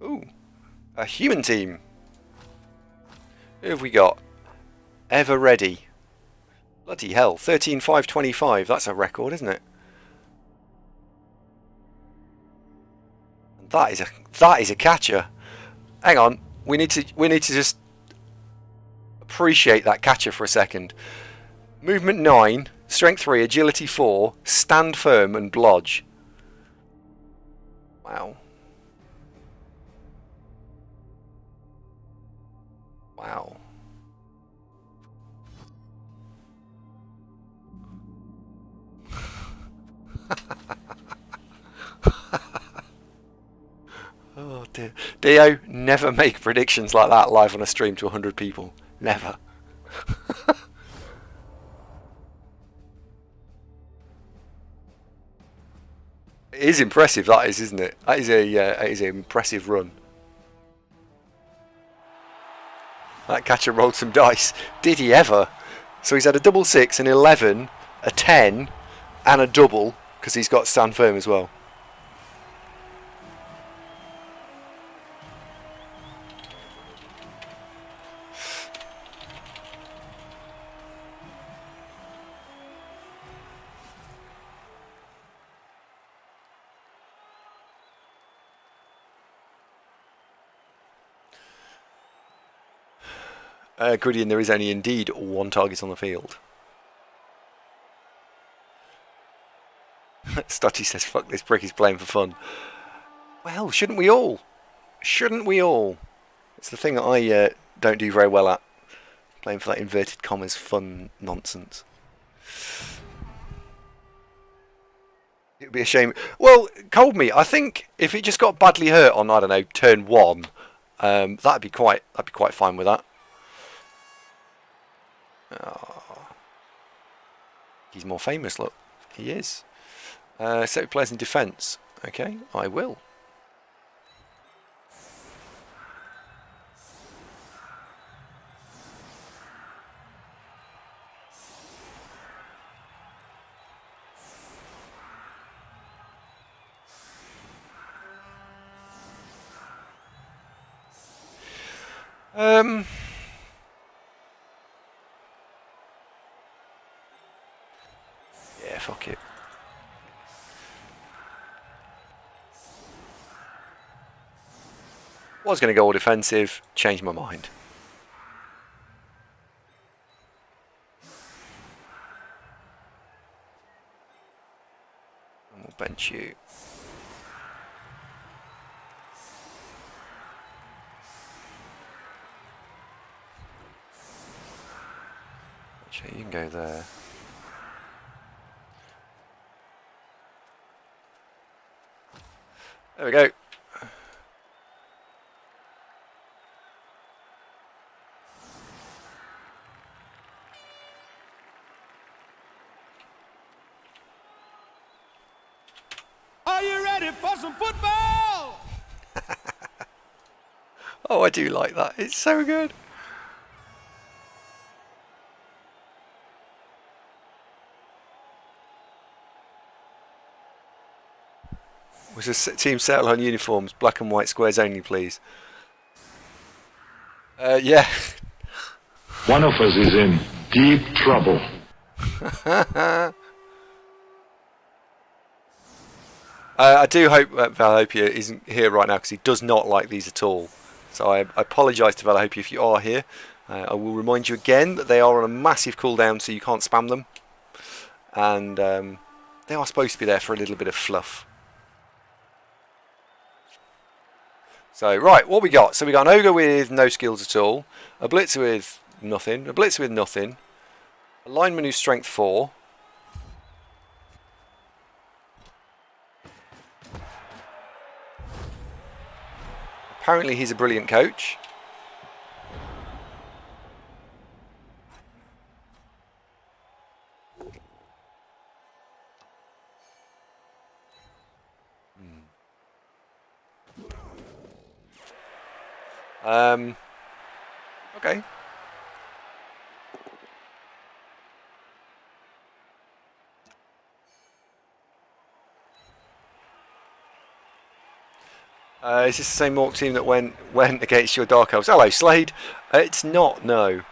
Ooh, a human team. Who have we got? Ever ready. Bloody hell, 13,525. That's a record, isn't it? That is a catcher. Hang on, we need to just appreciate that catcher for a second. Movement 9, strength 3, agility 4, stand firm and blodge. Wow. Wow. Oh dear. Dio, never make predictions like that live on a stream to 100 people. Never. It is impressive, that is, isn't it? That is an impressive run. That catcher rolled some dice. Did he ever? So he's had a double 6, an 11, a 10, and a double, because he's got stand firm as well. Griddy, and there is only indeed one target on the field. Stotty says, fuck this prick, he's playing for fun. Well, shouldn't we all? Shouldn't we all? It's the thing that I don't do very well at. Playing for that inverted commas fun nonsense. It would be a shame. Well, Cold Meat, I think if it just got badly hurt on, I don't know, turn 1, I'd be quite fine with that. Oh. He's more famous, look. He is. Set players in defence. Okay, I will. Yeah, fuck it. Was going to go all defensive, changed my mind. And we'll bench you. Actually, you can go there. There we go. Are you ready for some football? Oh, I do like that. It's so good. Was a team settle on uniforms, black and white squares only, please. Yeah. One of us is in deep trouble. I do hope Valhopia isn't here right now because he does not like these at all. So I apologise to Valhopia if you are here. I will remind you again that they are on a massive cooldown, so you can't spam them. And they are supposed to be there for a little bit of fluff. So, right, what we got? So we got an Ogre with no skills at all, a Blitzer with nothing, a Blitzer with nothing, a Lineman who's strength 4, apparently he's a brilliant coach. Okay. Is this the same Orc team that went against your Dark Elves? Hello, Slade. It's not, no.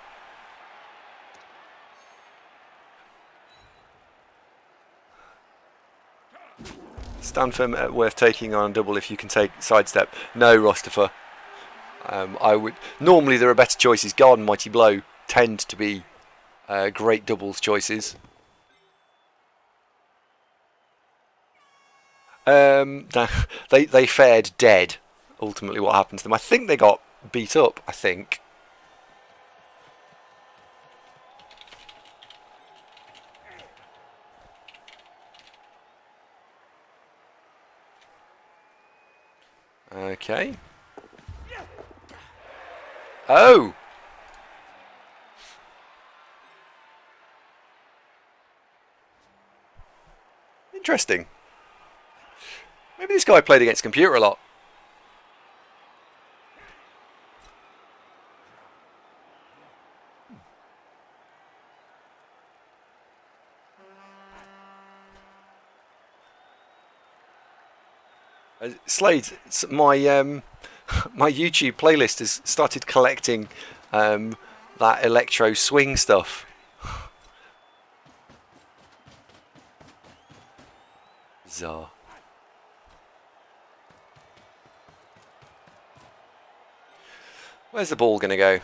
Stand firm, worth taking on double if you can take sidestep. No, Rostifer. I would normally there are better choices. Guard and Mighty Blow tend to be great doubles choices. They fared dead. Ultimately, what happened to them? I think they got beat up. I think. Okay. Oh. Interesting. Maybe this guy played against computer a lot. Slade, my my YouTube playlist has started collecting that electro swing stuff. Bizarre. Where's the ball going to go?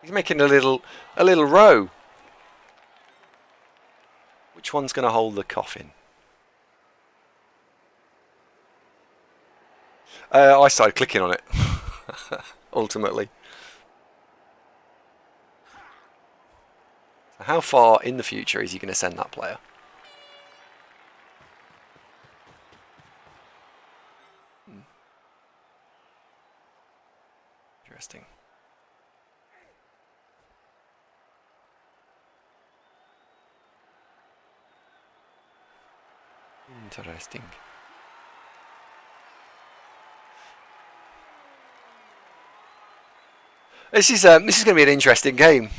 He's making a little row. Which one's going to hold the coffin? I started clicking on it. Ultimately. How far in the future is he going to send that player? Interesting. Interesting. This is going to be an interesting game.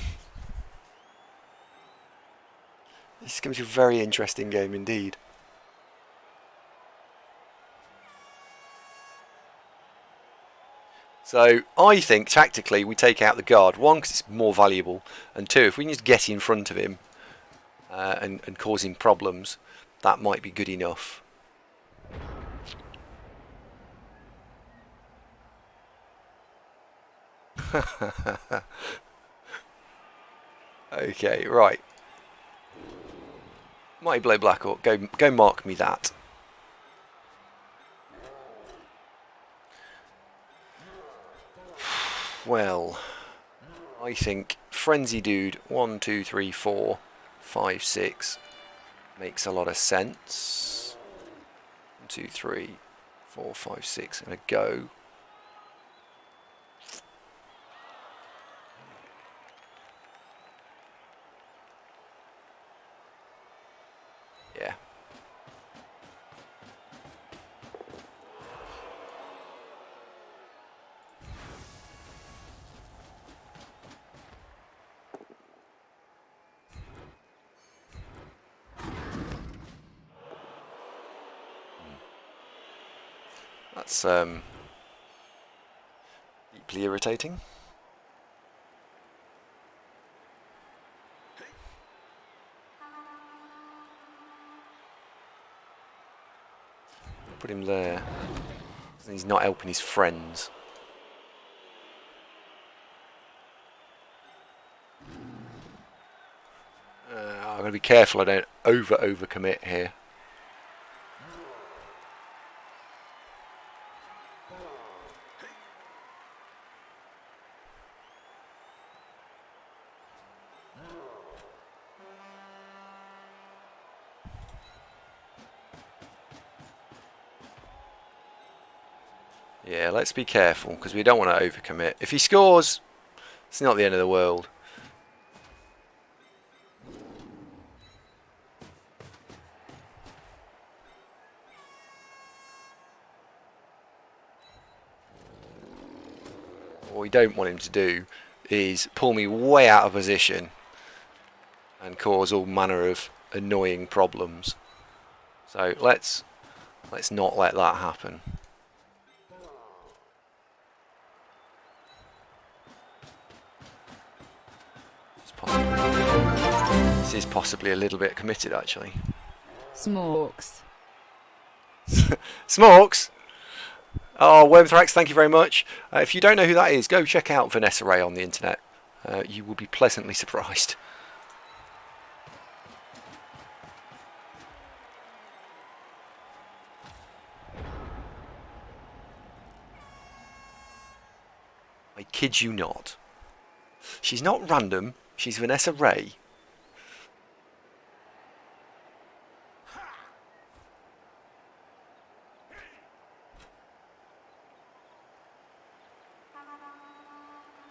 This is going to be a very interesting game indeed. So I think tactically we take out the guard. One, because it's more valuable, and two, if we can just get in front of him and cause him problems, that might be good enough. Okay, right. Mighty Blow Black Orc, go mark me that. Well, I think Frenzy Dude 1, 2, 3, 4, 5, 6 makes a lot of sense. 1, 2, 3, 4, 5, 6. I'm gonna go. Yeah. That's deeply irritating. Put him there. He's not helping his friends. I've got to be careful I don't overcommit here. Yeah, let's be careful because we don't want to overcommit. If he scores, it's not the end of the world. What we don't want him to do is pull me way out of position and cause all manner of annoying problems. So let's Let's not let that happen. This is possibly a little bit committed, actually. Smorks. Smorks! Oh, Wormthrax, thank you very much. If you don't know who that is, go check out Vanessa Ray on the internet. You will be pleasantly surprised. I kid you not. She's not random, she's Vanessa Ray.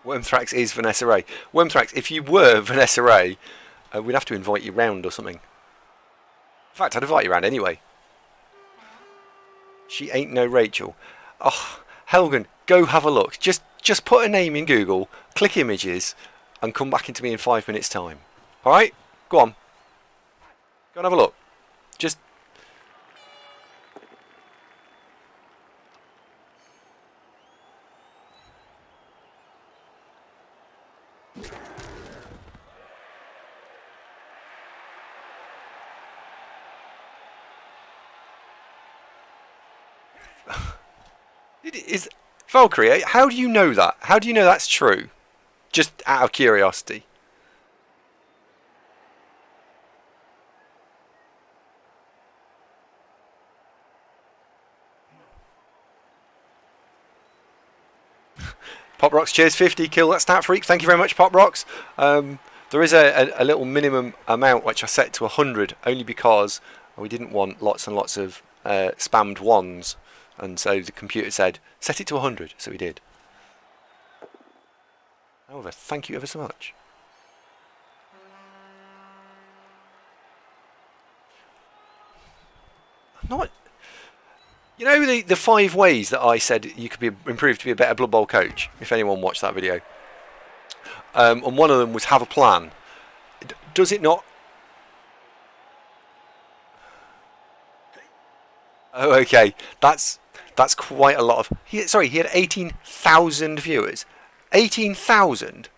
Wormthrax is Vanessa Ray. Wormthrax, if you were Vanessa Ray, we'd have to invite you round or something. In fact, I'd invite you round anyway. She ain't no Rachel. Oh, Helgen, go have a look. Just put a name in Google, click images, and come back into me in 5 minutes' time. Alright? Go on. Go and have a look. Just... Is Valkyrie, how do you know that? How do you know that's true? Just out of curiosity. Pop Rocks, cheers, 50, kill that stat freak. Thank you very much, Pop Rocks. There is a little minimum amount which I set to 100, only because we didn't want lots and lots of spammed ones. And so the computer said, set it to 100, so we did. However, thank you ever so much. Not... You know the 5 ways that I said you could be improved to be a better Blood Bowl coach, if anyone watched that video. And one of them was have a plan. Does it not... Oh, okay. That's quite a lot of... Sorry, he had 18,000 viewers. 18,000?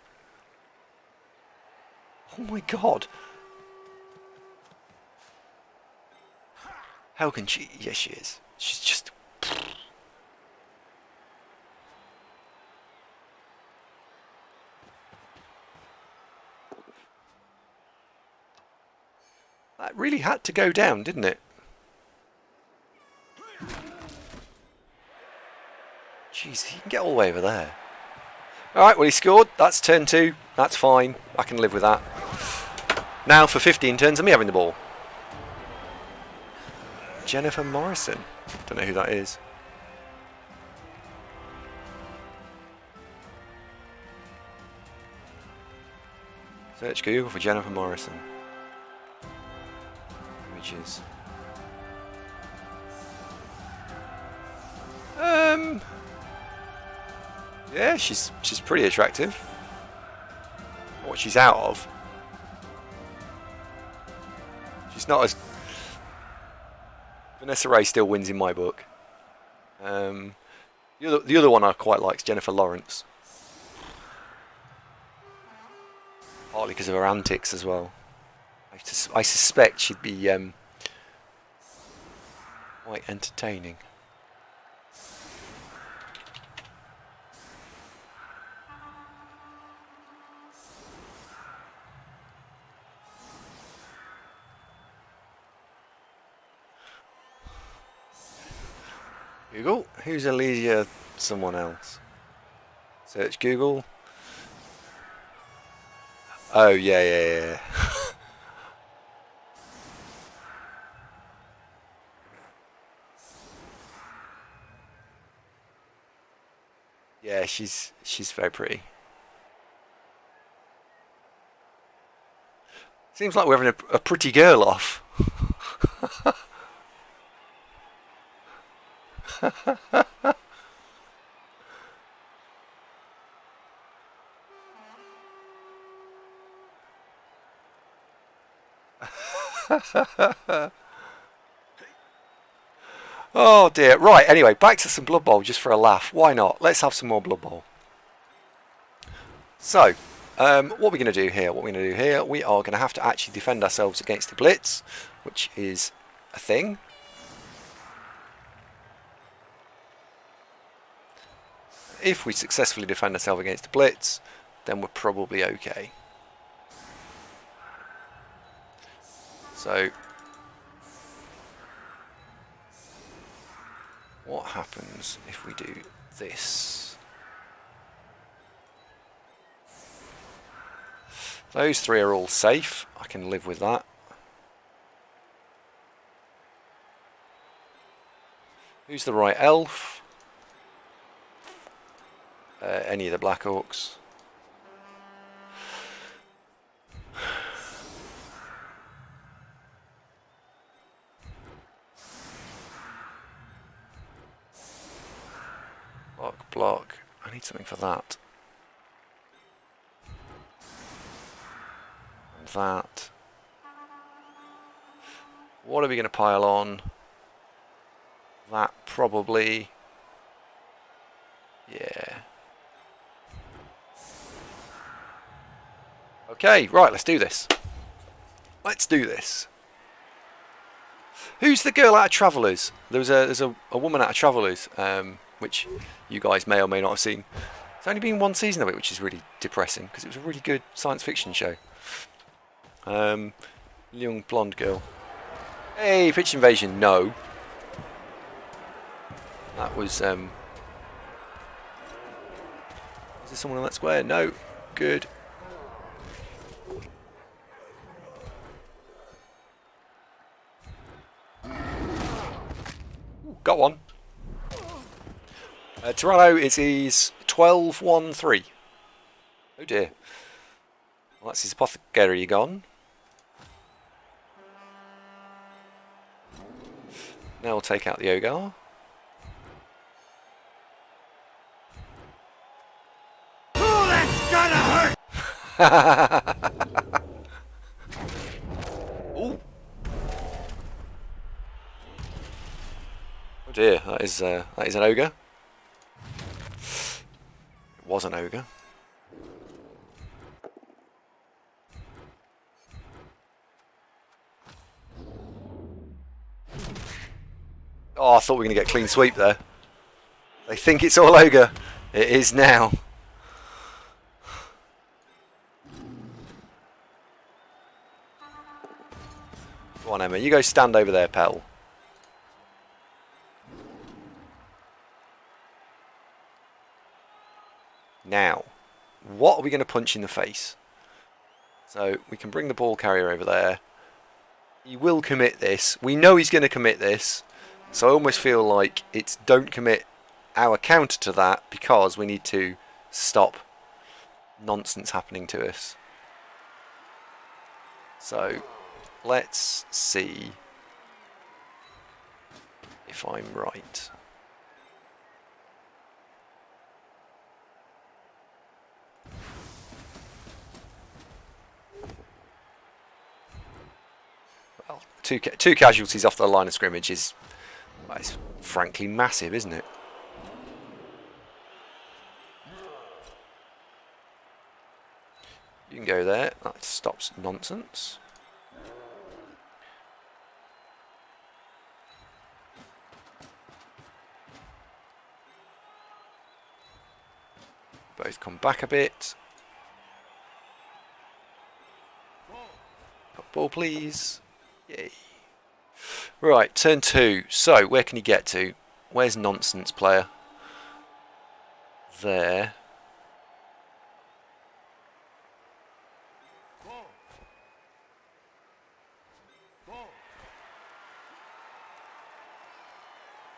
Oh my god. How can she... Yes, she is. She's just... That really had to go down, didn't it? Jeez, he can get all the way over there. Alright, well he scored. That's turn 2. That's fine. I can live with that. Now for 15 turns of me having the ball. Jennifer Morrison. Don't know who that is. Search Google for Jennifer Morrison. Images. Yeah, she's pretty attractive. What she's out of. She's not as... Vanessa Ray still wins in my book. The other one I quite like is Jennifer Lawrence. Partly because of her antics as well. I suspect she'd be quite entertaining. Google, who's Elysia someone else? Search Google. Oh, yeah. Yeah, she's very pretty. Seems like we're having a pretty girl off. Oh dear. Right, anyway, back to some Blood Bowl just for a laugh. Why not? Let's have some more Blood Bowl. So, what we're going to do here, we are going to have to actually defend ourselves against the Blitz, which is a thing. If we successfully defend ourselves against the Blitz, then we're probably okay. So, what happens if we do this? Those three are all safe. I can live with that. Who's the right elf? Any of the Black Orcs. Block. I need something for that. And that. What are we going to pile on? That probably. Yeah. Okay, right, let's do this. Let's do this. Who's the girl out of Travellers? There's a woman out of Travellers, which you guys may or may not have seen. There's only been one season of it, which is really depressing because it was a really good science fiction show. Young blonde girl. Hey, pitch invasion. No. That was. Is there someone on that square? No. Good. Ooh, got one. Toronto is 12-1-3. Oh dear. Well, that's his apothecary gone. Now we'll take out the Ogre. Oh, that's gonna hurt! Ooh. Oh dear, that is an Ogre. It was an Ogre. Oh, I thought we were going to get a clean sweep there. They think it's all Ogre. It is now. Go on, Emma. You go stand over there, pal. Now, what are we going to punch in the face? So, we can bring the ball carrier over there. He will commit this. We know he's going to commit this. So I almost feel like it's don't commit our counter to that because we need to stop nonsense happening to us. So let's see if I'm right. Well, two casualties off the line of scrimmage is, well, it's frankly massive, isn't it? You can go there. That stops nonsense. Both come back a bit. Ball, please. Yay. Right, turn 2. So, where can he get to? Where's nonsense player? There.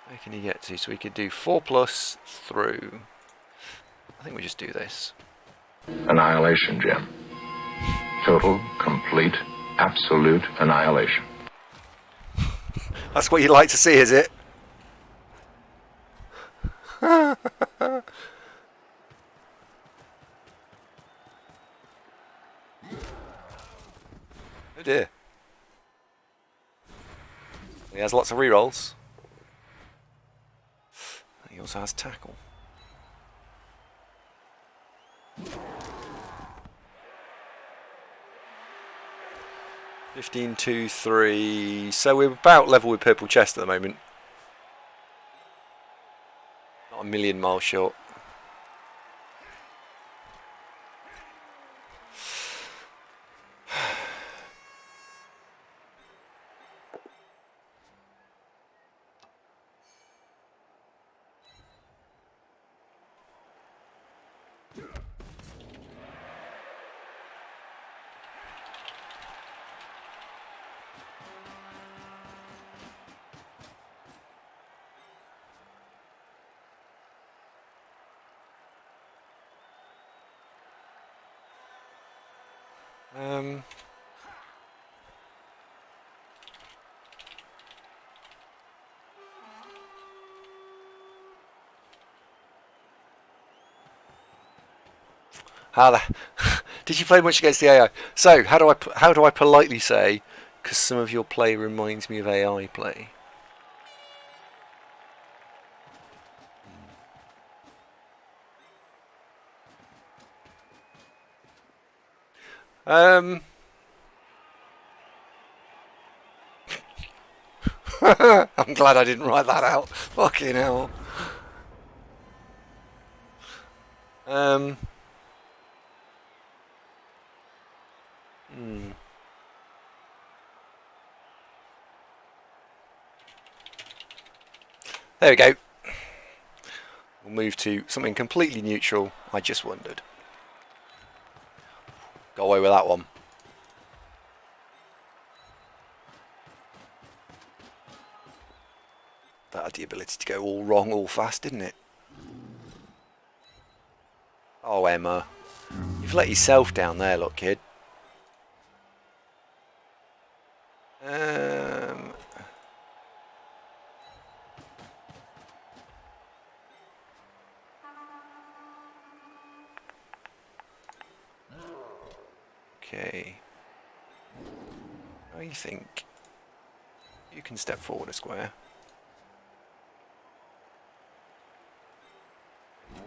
Where can he get to? So we could do 4+ through. I think we just do this. Annihilation, Jim. Total, complete, absolute annihilation. That's what you'd like to see, is it? Oh dear. He has lots of rerolls. He also has tackle. $15-2-3. So we're about level with Purple Chest at the moment. Not a million miles short. Um, how the did you play much against the AI? So how do I politely say? Because some of your play reminds me of AI play. I'm glad I didn't write that out. Fucking hell. Um. Hmm. There we go. We'll move to something completely neutral. I just wondered. Got away with that one. That had the ability to go all wrong, all fast, didn't it? Oh, Emma. You've let yourself down there, look, kid. Um. Okay. I think you can step forward a square. 1,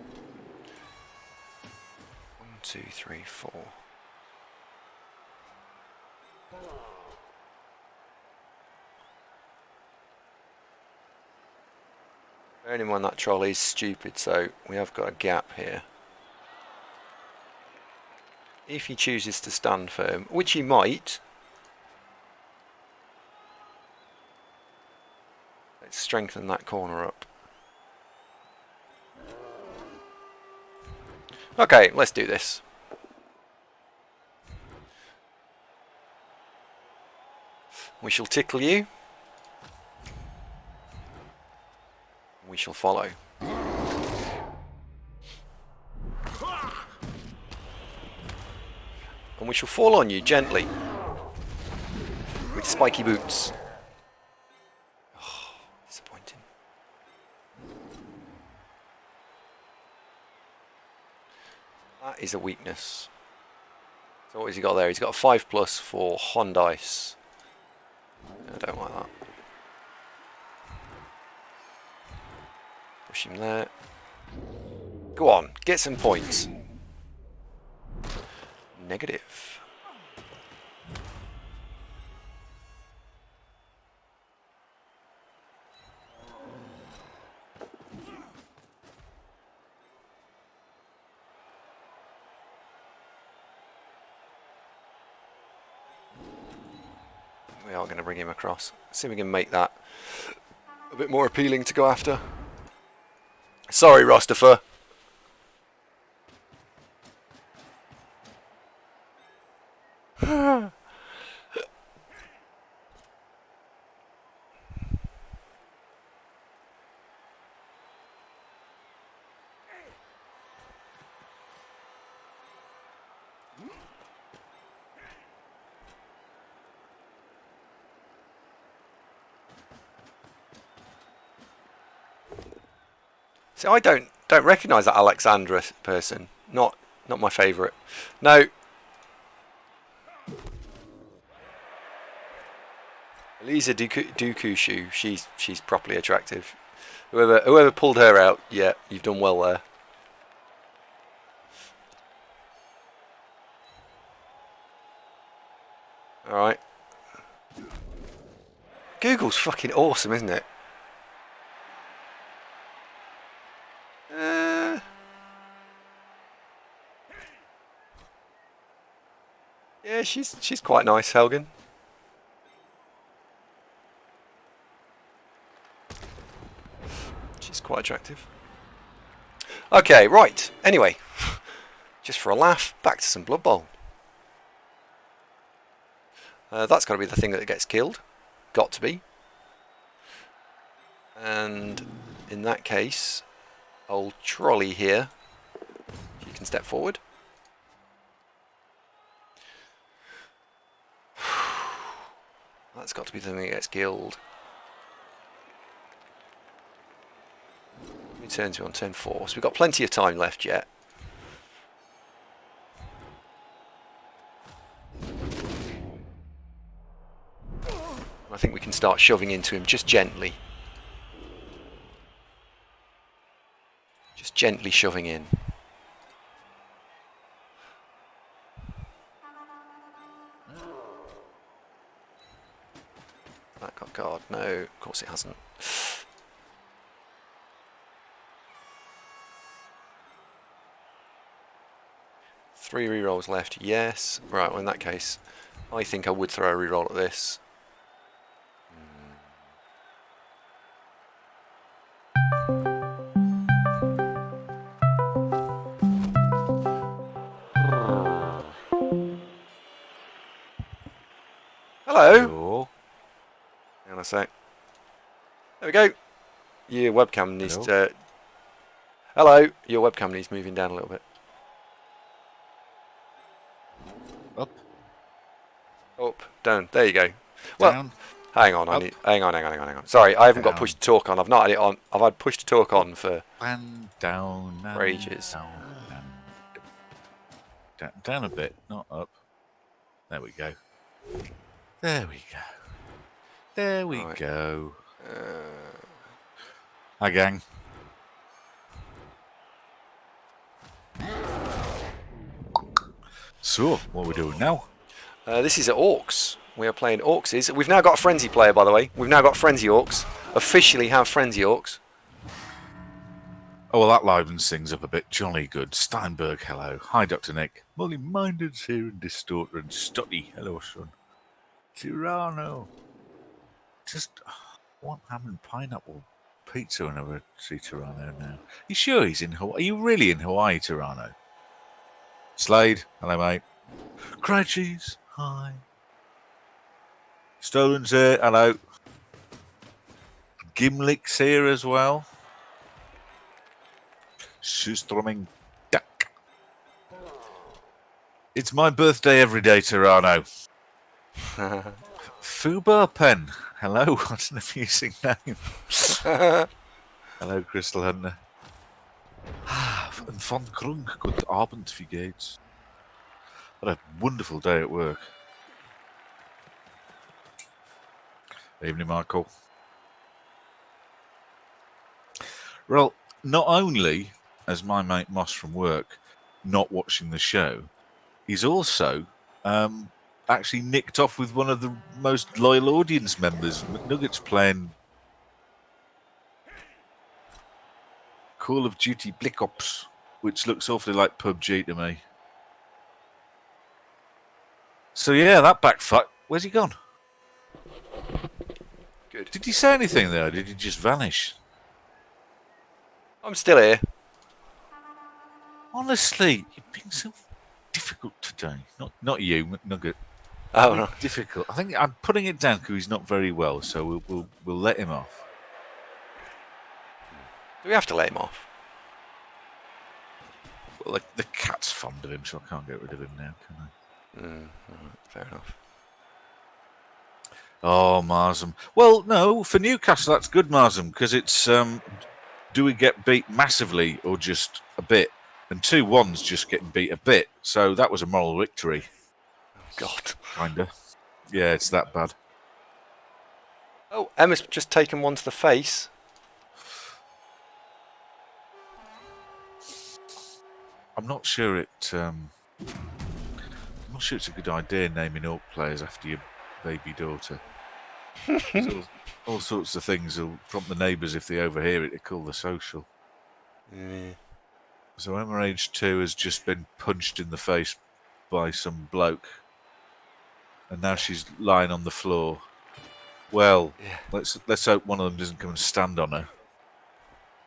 2, 3, 4. Bearing in mind that troll is stupid, so we have got a gap here. If he chooses to stand firm, which he might, let's strengthen that corner up. Okay, let's do this. We shall tickle you. We shall follow. And we shall fall on you gently with spiky boots. Oh, disappointing. That is a weakness. So what has he got there? He's got a 5+ for Hondice. I don't like that. Push him there. Go on, get some points. Negative. We are going to bring him across. See if we can make that a bit more appealing to go after. Sorry, Rostifer. See, I don't recognise that Alexandra person. Not my favourite. No. Elisa Dukushu, she's properly attractive. Whoever pulled her out, yeah, you've done well there. All right. Google's fucking awesome, isn't it? Uh, yeah, she's quite nice, Helgen. She's quite attractive. Okay, right. Anyway, just for a laugh, back to some Blood Bowl. That's got to be the thing that gets killed. Got to be. And in that case, old Trolley here, you can step forward. That's got to be the thing that gets killed. Let me turn to on turn 4. So we've got plenty of time left yet. I think we can start shoving into him just gently. Just gently shoving in. That got guard. No, of course it hasn't. Three rerolls left, yes. Right, well in that case, I think I would throw a reroll at this. Hello! Hello. Hang on a sec. There we go. Your webcam needs to... Hello! Your webcam needs moving down a little bit. Up. Up, down. There you go. Well, Down. hang on. Up. Hang on. Sorry, I haven't got Down. push to talk on. I've not had it on. I've had push to talk on for And down. For ages. Down a bit, not up. There we go. There we go. There we Right. go. Hi, gang. So, what are we doing now? This is at Orcs. We are playing Orcs. We've now got a Frenzy player, by the way. We've now got Frenzy Orcs. Officially have Frenzy Orcs. Oh, well, that livens things up a bit. Jolly good. Steinberg, hello. Hi, Dr. Nick. Mully-minded's here and Distorter and Stutty. Hello, son. Tirano. Just want ham and pineapple pizza whenever I see Tirano now. You sure he's in Hawaii? Are you really in Hawaii, Tirano? Slade, hello, mate. Cry cheese, hi. Stolen's here, hello. Gimlick's here as well. Shoestrumming duck. It's my birthday every day, Tirano. Fubar Pen. Hello, what an amusing name. Hello, Crystal Hunter. And von Krunk, good Abend, wie geht's? What a wonderful day at work. Evening, Michael. Well, not only as my mate Moss from work not watching the show, he's also actually nicked off with one of the most loyal audience members. McNugget's playing Call of Duty Black Ops, which looks awfully like PUBG to me. So yeah, that backfuck. Where's he gone? Good. Did he say anything there? Or did he just vanish? I'm still here. Honestly, you've been so difficult today. Not you, McNugget. Oh no. Difficult. I think I'm putting it down because he's not very well, so we'll let him off. Do we have to let him off? Well, the cat's fond of him, so I can't get rid of him now, can I? Right, fair enough. Oh, Marsum. Well, no, for Newcastle that's good, Marsum, because it's do we get beat massively or just a bit? And 2-1's just getting beat a bit, so that was a moral victory. Oh God. Kinda. Yeah, it's that bad. Oh, Emma's just taken one to the face. I'm not sure it's a good idea naming Orc players after your baby daughter. There's all sorts of things will prompt the neighbours if they overhear it to call the social. Yeah. So Emma age 2 has just been punched in the face by some bloke, and now she's lying on the floor. Well, Yeah. let's hope one of them doesn't come and stand on her.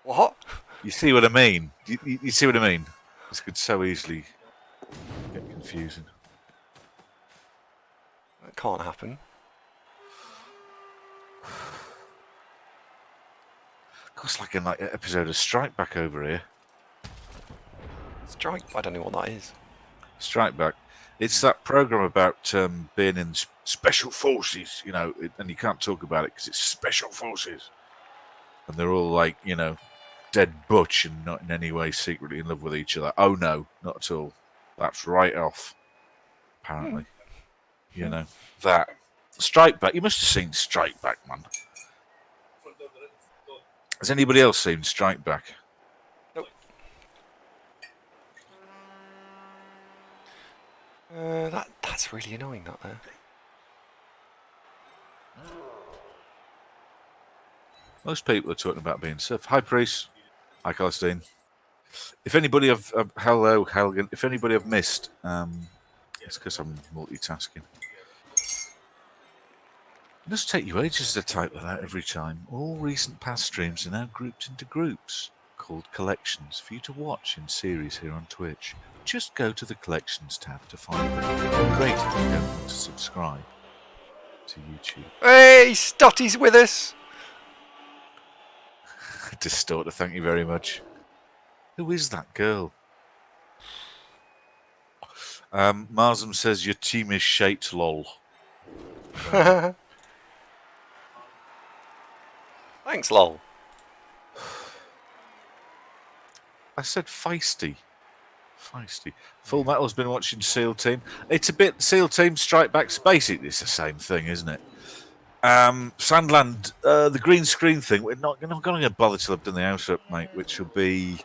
What? You see what I mean? You see what I mean? This could so easily get confusing. That can't happen. It's like an episode of Strike Back over here. Strike? I don't know what that is. Strike Back. It's that program about being in special forces, and you can't talk about it because it's special forces, and they're all like, dead butch and not in any way secretly in love with each other. Oh no, not at all. That's right off. Apparently, that Strike Back. You must have seen Strike Back, man. Has anybody else seen Strike Back? Nope. That's really annoying, that there. Most people are talking about being surf. Hi, Priest. Hi, Calistine. If anybody hello, Helgen. If anybody I've missed, it's because I'm multitasking. It does take you ages to type that out every time. All recent past streams are now grouped into groups called collections for you to watch in series here on Twitch. Just go to the collections tab to find them. Great if you don't want to subscribe to YouTube. Hey, Stotty's with us! Distorter, thank you very much. Who is that girl? Marsam says your team is shaped, lol. Thanks, lol. I said feisty. Feisty. Full Metal's been watching SEAL Team. It's a bit SEAL Team Strike Back's basically it's the same thing, isn't it? Sandland, the green screen thing. We're not going to bother till I've done the house up, mate. Which will be,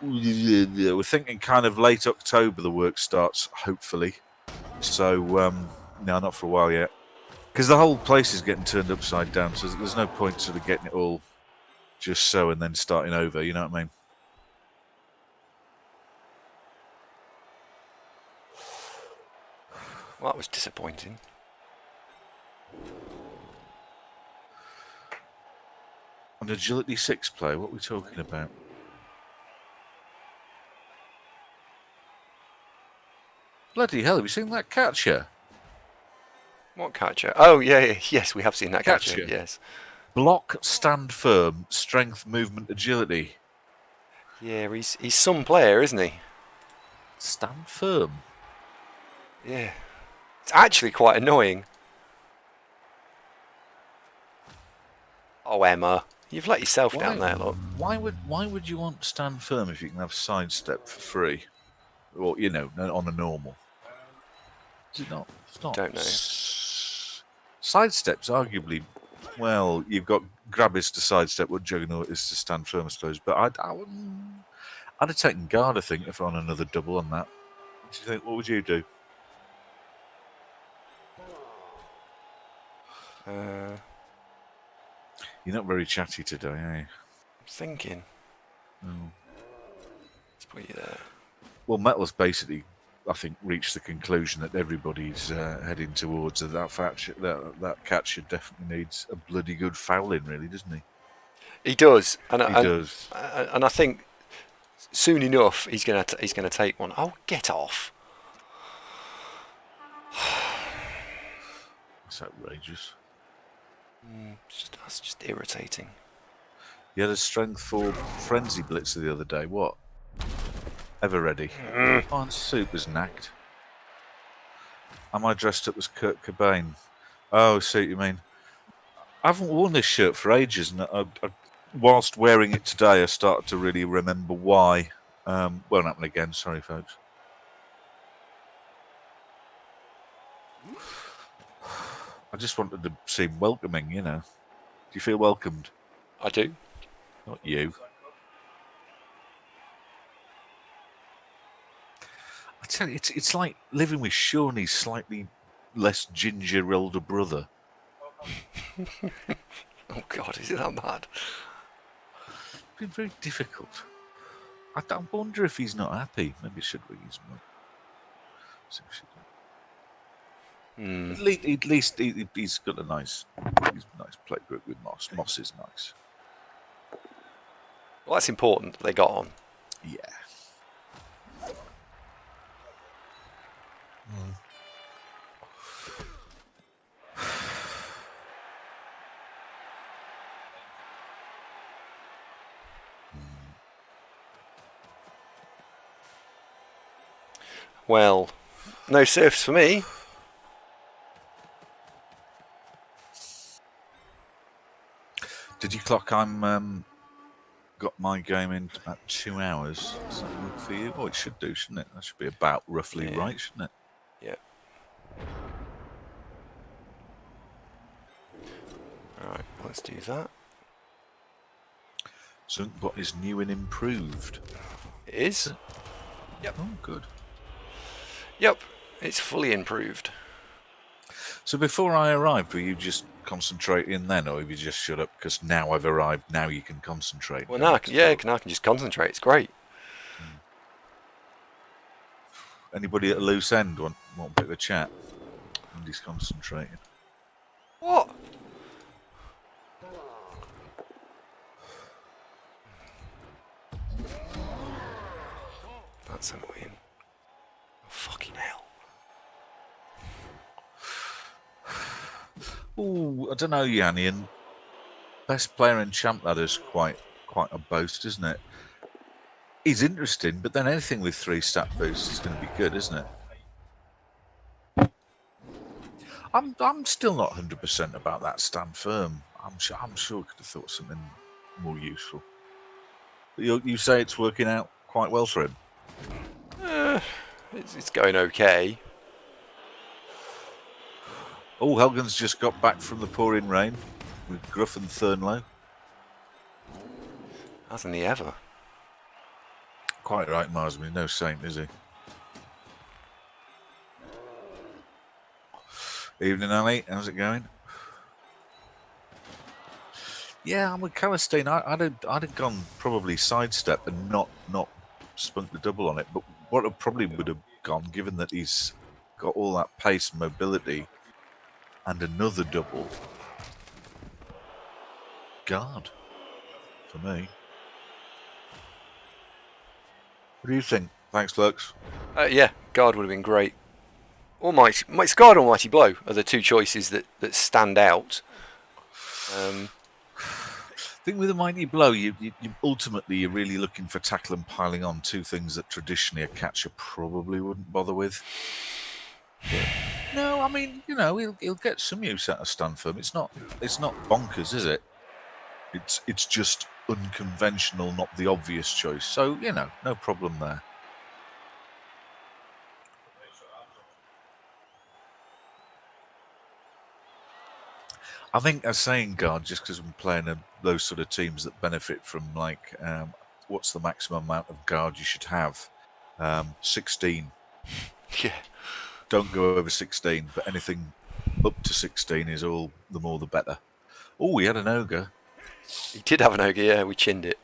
we're thinking kind of late October. The work starts, hopefully. So no, not for a while yet, because the whole place is getting turned upside down. So there's no point sort of getting it all just so and then starting over. You know what I mean? Well, that was disappointing. An Agility 6 player, what are we talking about? Bloody hell, have you seen that catcher? What catcher? Oh, yeah, yes, we have seen that catcher, Catcher. yes. Block, stand firm, strength, movement, agility. Yeah, he's some player, isn't he? Stand firm? Yeah. It's actually quite annoying. Oh, Emma, you've let yourself down there, look. Why would you want stand firm if you can have sidestep for free? Or, on a normal. Is it not? It's not. Don't know. Sidestep's arguably, well, you've got grab is to sidestep, what Juggernaut is to stand firm, I suppose. But I'd have taken guard, I think, if on another double on that. What do you think? What would you do? You're not very chatty today, are you? I'm thinking. Oh. Let's put you there. Well, Metal's basically, I think, reached the conclusion that everybody's heading towards that catcher definitely needs a bloody good fouling, really, doesn't he? He does, and I think soon enough he's gonna take one. Oh, get off! That's outrageous. That's just irritating. You had a strength 4 frenzy blitzer the other day. What? Ever ready? Fine soup was knacked. Am I dressed up as Kurt Cobain? Oh, see what you mean. I haven't worn this shirt for ages, and whilst wearing it today, I started to really remember why. Won't happen again. Sorry, folks. I just wanted to seem welcoming, Do you feel welcomed? I do. Not you. I tell you, it's like living with Shawnee's slightly less ginger older brother. Oh God, is it that bad? It's been very difficult. I wonder if he's not happy. Maybe I should ring his mum. See what she does. At least he's got a nice play group with Moss. Moss is nice. Well, that's important. They got on. Yeah. Well, no surfs for me. Did you clock? I'm got my game in about 2 hours. Does that work for you? Oh, it should do, shouldn't it? That should be about roughly Yeah. right, shouldn't it? Yeah. Alright, let's do that. Zunkbot is new and improved. It is? Yep. Oh, good. Yep, it's fully improved. So before I arrived, were you just concentrating then, or have you just shut up because now I've arrived, now you can concentrate? Well, now I can just concentrate. It's great. Anybody at a loose end want a bit of a chat? Andy's concentrating. What? That's annoying. Oh, fucking hell. Ooh, I don't know, Yanni, and best player in Champ Ladder's quite a boast, isn't it? He's interesting, but then anything with 3 stat boosts is going to be good, isn't it? I'm still not 100% about that stand firm. I'm sure I could have thought something more useful. You say it's working out quite well for him. It's going okay. Oh, Helgen's just got back from the pouring rain with Gruff and Thurnlow. Hasn't he ever? Quite right, Marsman. No saint, is he? Evening, Ali. How's it going? Yeah, I'm with Calistine. I'd have gone probably sidestep and not spunk the double on it. But what I probably would have gone, given that he's got all that pace and mobility, and another double, guard for me. What do you think? Thanks, Lux. Yeah, guard would have been great. Or Mighty Guard or Mighty Blow are the two choices that stand out. I think with a mighty blow, you ultimately you're really looking for tackle and piling on, two things that traditionally a catcher probably wouldn't bother with. No, I mean, he'll get some use out of stand firm. It's not bonkers, is it? It's just unconventional, not the obvious choice. So no problem there. I think as saying guard, just because I'm playing those sort of teams that benefit from what's the maximum amount of guard you should have? 16. Yeah. Don't go over 16, but anything up to 16 is all the more the better. Oh, we had an ogre. He did have an ogre, yeah, we chinned it.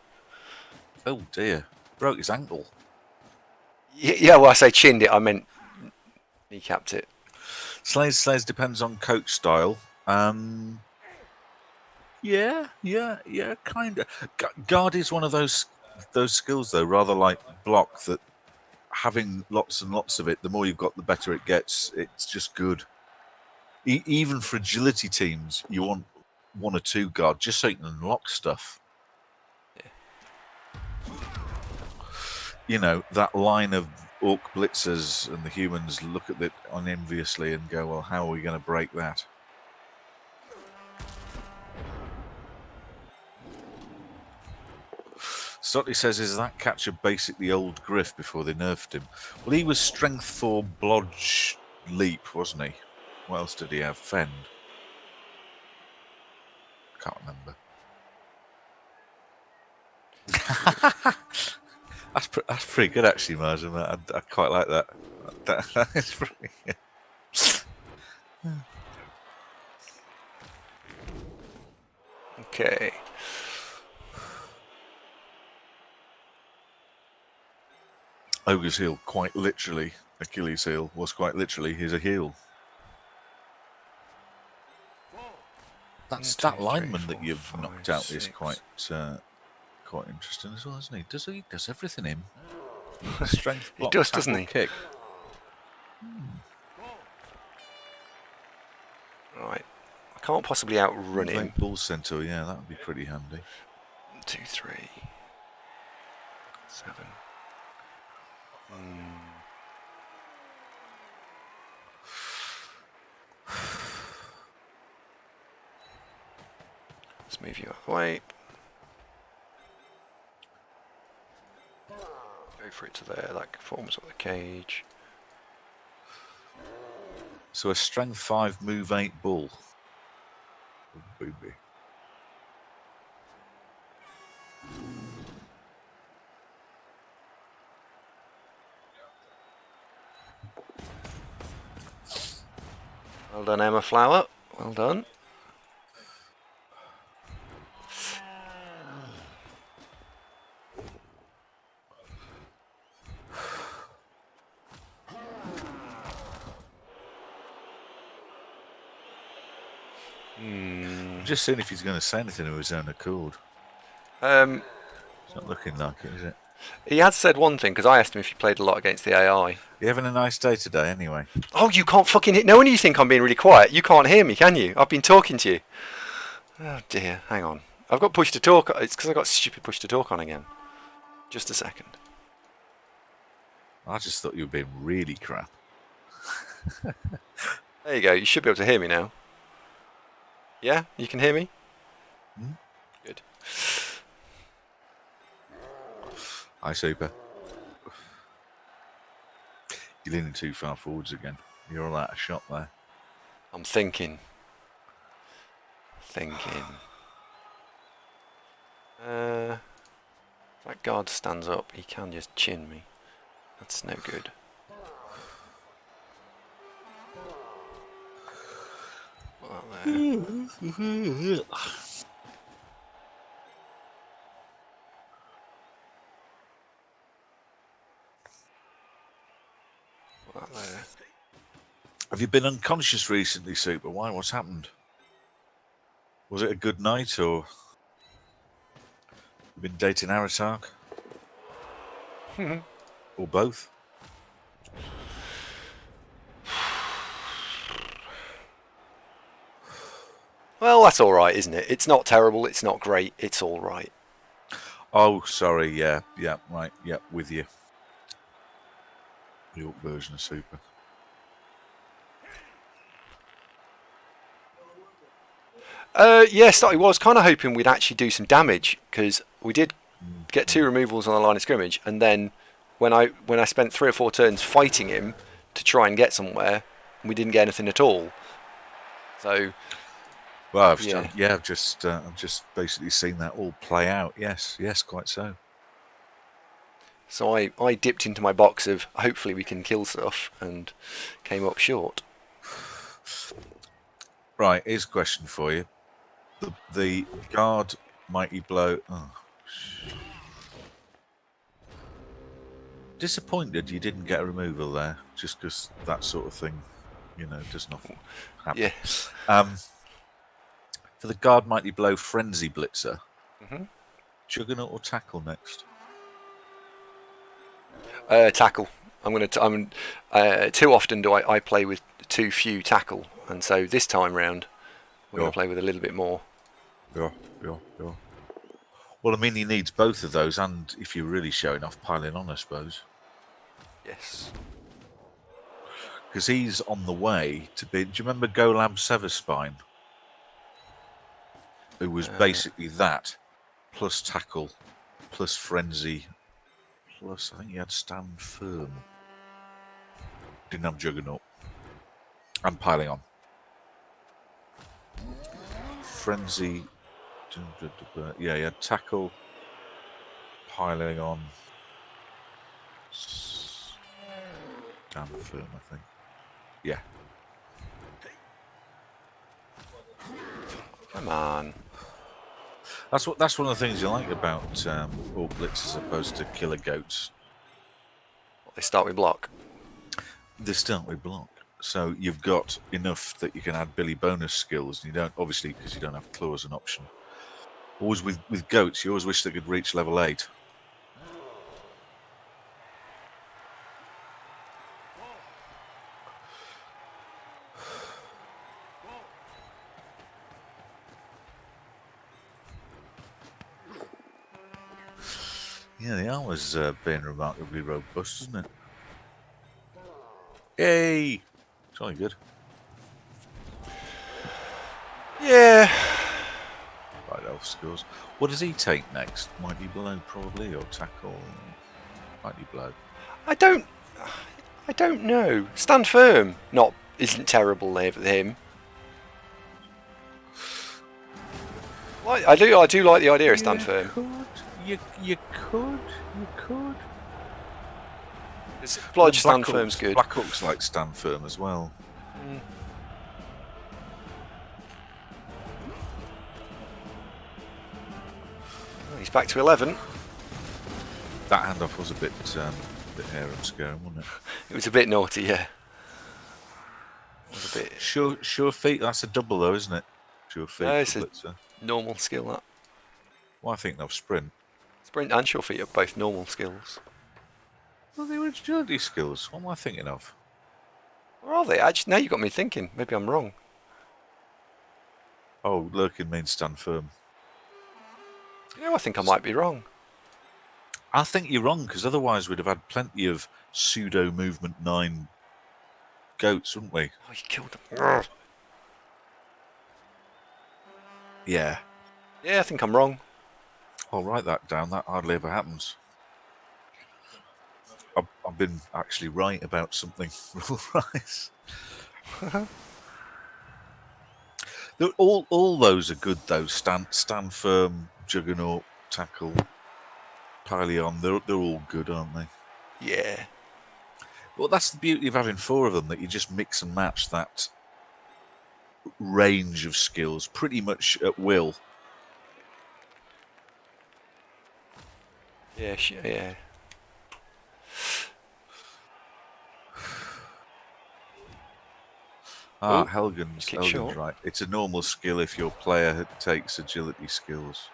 Oh dear, broke his ankle. Yeah, well, I say chinned it, I meant kneecapped it. Slays depends on coach style. Yeah, kind of. Guard is one of those skills, though, rather like block, that having lots and lots of it, the more you've got, the better it gets. It's just good. Even for agility teams, you want 1 or 2 guard just so you can unlock stuff. Yeah. That line of orc blitzers and the humans look at it unenviously and go, well, how are we going to break that? Stotty says, is that catcher basically old Griff before they nerfed him? Well, he was strength 4 blodge leap, wasn't he? What else did he have? Fend? Can't remember. That's pretty good, actually, Marjan. I quite like that. That is pretty. Okay. Ogre's heel, quite literally, Achilles' heel was quite literally his heel. That's 1, that 2, 3, lineman 4, that you've 5, knocked out is 6. quite interesting as well, isn't he? Does everything in? Strength, He block, does, tackle, doesn't he? kick. Right. I can't possibly outrun him. Like ball centre, yeah, that would be pretty handy. 1, 2, 3, 7. Let's move you out of the way. Go for it to there. That forms up the cage. So a strength 5, move 8 bull. Oh, baby. Well done, Emma Flower. Well done. I'm just seeing if he's going to say anything of his own accord. Um, It's not looking like it, is it? he had said one thing because I asked him if he played a lot against the AI. You having a nice day today, anyway? Oh, you can't fucking hear. No wonder you think I'm being really quiet. You can't hear me, can you? I've been talking to you. Oh dear. Hang on. I've got push to talk. It's because I got stupid push to talk on again. Just a second. I just thought you were being really crap. There you go. You should be able to hear me now. Yeah, you can hear me. Good. Hi, Super. You're leaning too far forwards again. You're all out of shot there. I'm thinking. If that guard stands up, he can just chin me. That's no good. Well, there. Well, there. Have you been unconscious recently, Super? Why? What's happened? Was it a good night, or you been dating Aratark? Or both? Well, that's all right, isn't it? It's not terrible. It's not great. It's all right. Oh, sorry. Yeah, right. Yeah, with you. The Orc version of Super. Yes, I was kind of hoping we'd actually do some damage because we did get 2 removals on the line of scrimmage, and then when I spent 3 or 4 turns fighting him to try and get somewhere, we didn't get anything at all. So, Well, yeah. I've just basically seen that all play out. Yes, quite so. So I dipped into my box of hopefully we can kill stuff and came up short. Right, here's a question for you. The guard mighty blow. Oh. Disappointed you didn't get a removal there, just because that sort of thing, does not happen. Yeah. For the guard mighty blow frenzy blitzer, Mhm. Juggernaut or tackle next? Tackle. Too often do I play with too few tackle, and so this time round we're going to play with a little bit more. Yeah. Well, I mean, he needs both of those, and if you're really showing off, piling on, I suppose. Yes. Because he's on the way to be. Do you remember Golab Severspine? Who was basically that, plus tackle, plus frenzy, plus I think he had stand firm. Didn't have Juggernaut. I'm piling on. Frenzy. Yeah, he had tackle, piling on. Stand firm, I think. Yeah. Come on. That's one of the things you like about Orc Blitz as opposed to Killer Goats. They start with block. They start with block. So you've got enough that you can add Billy bonus skills. And you don't, obviously, because you don't have claw as an option. Always with goats, you always wish they could reach level 8. Yeah, the armor's being remarkably robust, isn't it? Yay! It's only good. Yeah. Right, elf skills. What does he take next? Mighty blow, probably, or tackle? Mighty blow. I don't know. Stand firm. Isn't terrible there for him. I do like the idea of stand firm. You could. Blodge stand firm's good. Black Orcs like stand firm as well. Oh, he's back to 11. That handoff was a bit hair and scaring, wasn't it? It was a bit naughty, yeah. It was a bit. Sure feet. That's a double though, isn't it? Sure feet. No, it's a normal skill. That well, I think they'll sprint. sprint and sure feet are both normal skills. Well, they were agility skills. What am I thinking of? Or are they? Actually, now you got me thinking. Maybe I'm wrong. Oh, lurking means stand firm. You know, I think I might be wrong. I think you're wrong, because otherwise we'd have had plenty of pseudo movement 9 goats, wouldn't we? Oh, you killed them. Yeah. Yeah, I think I'm wrong. I'll write that down. That hardly ever happens. I've been actually right about something. Right. all those are good though. Stand firm, juggernaut, tackle, Pyleon. They're all good, aren't they? Yeah. Well, that's the beauty of having 4 of them, that you just mix and match that range of skills pretty much at will. Yeah, yeah. Ah, Ooh, Helgen's short. right. It's a normal skill if your player takes agility skills.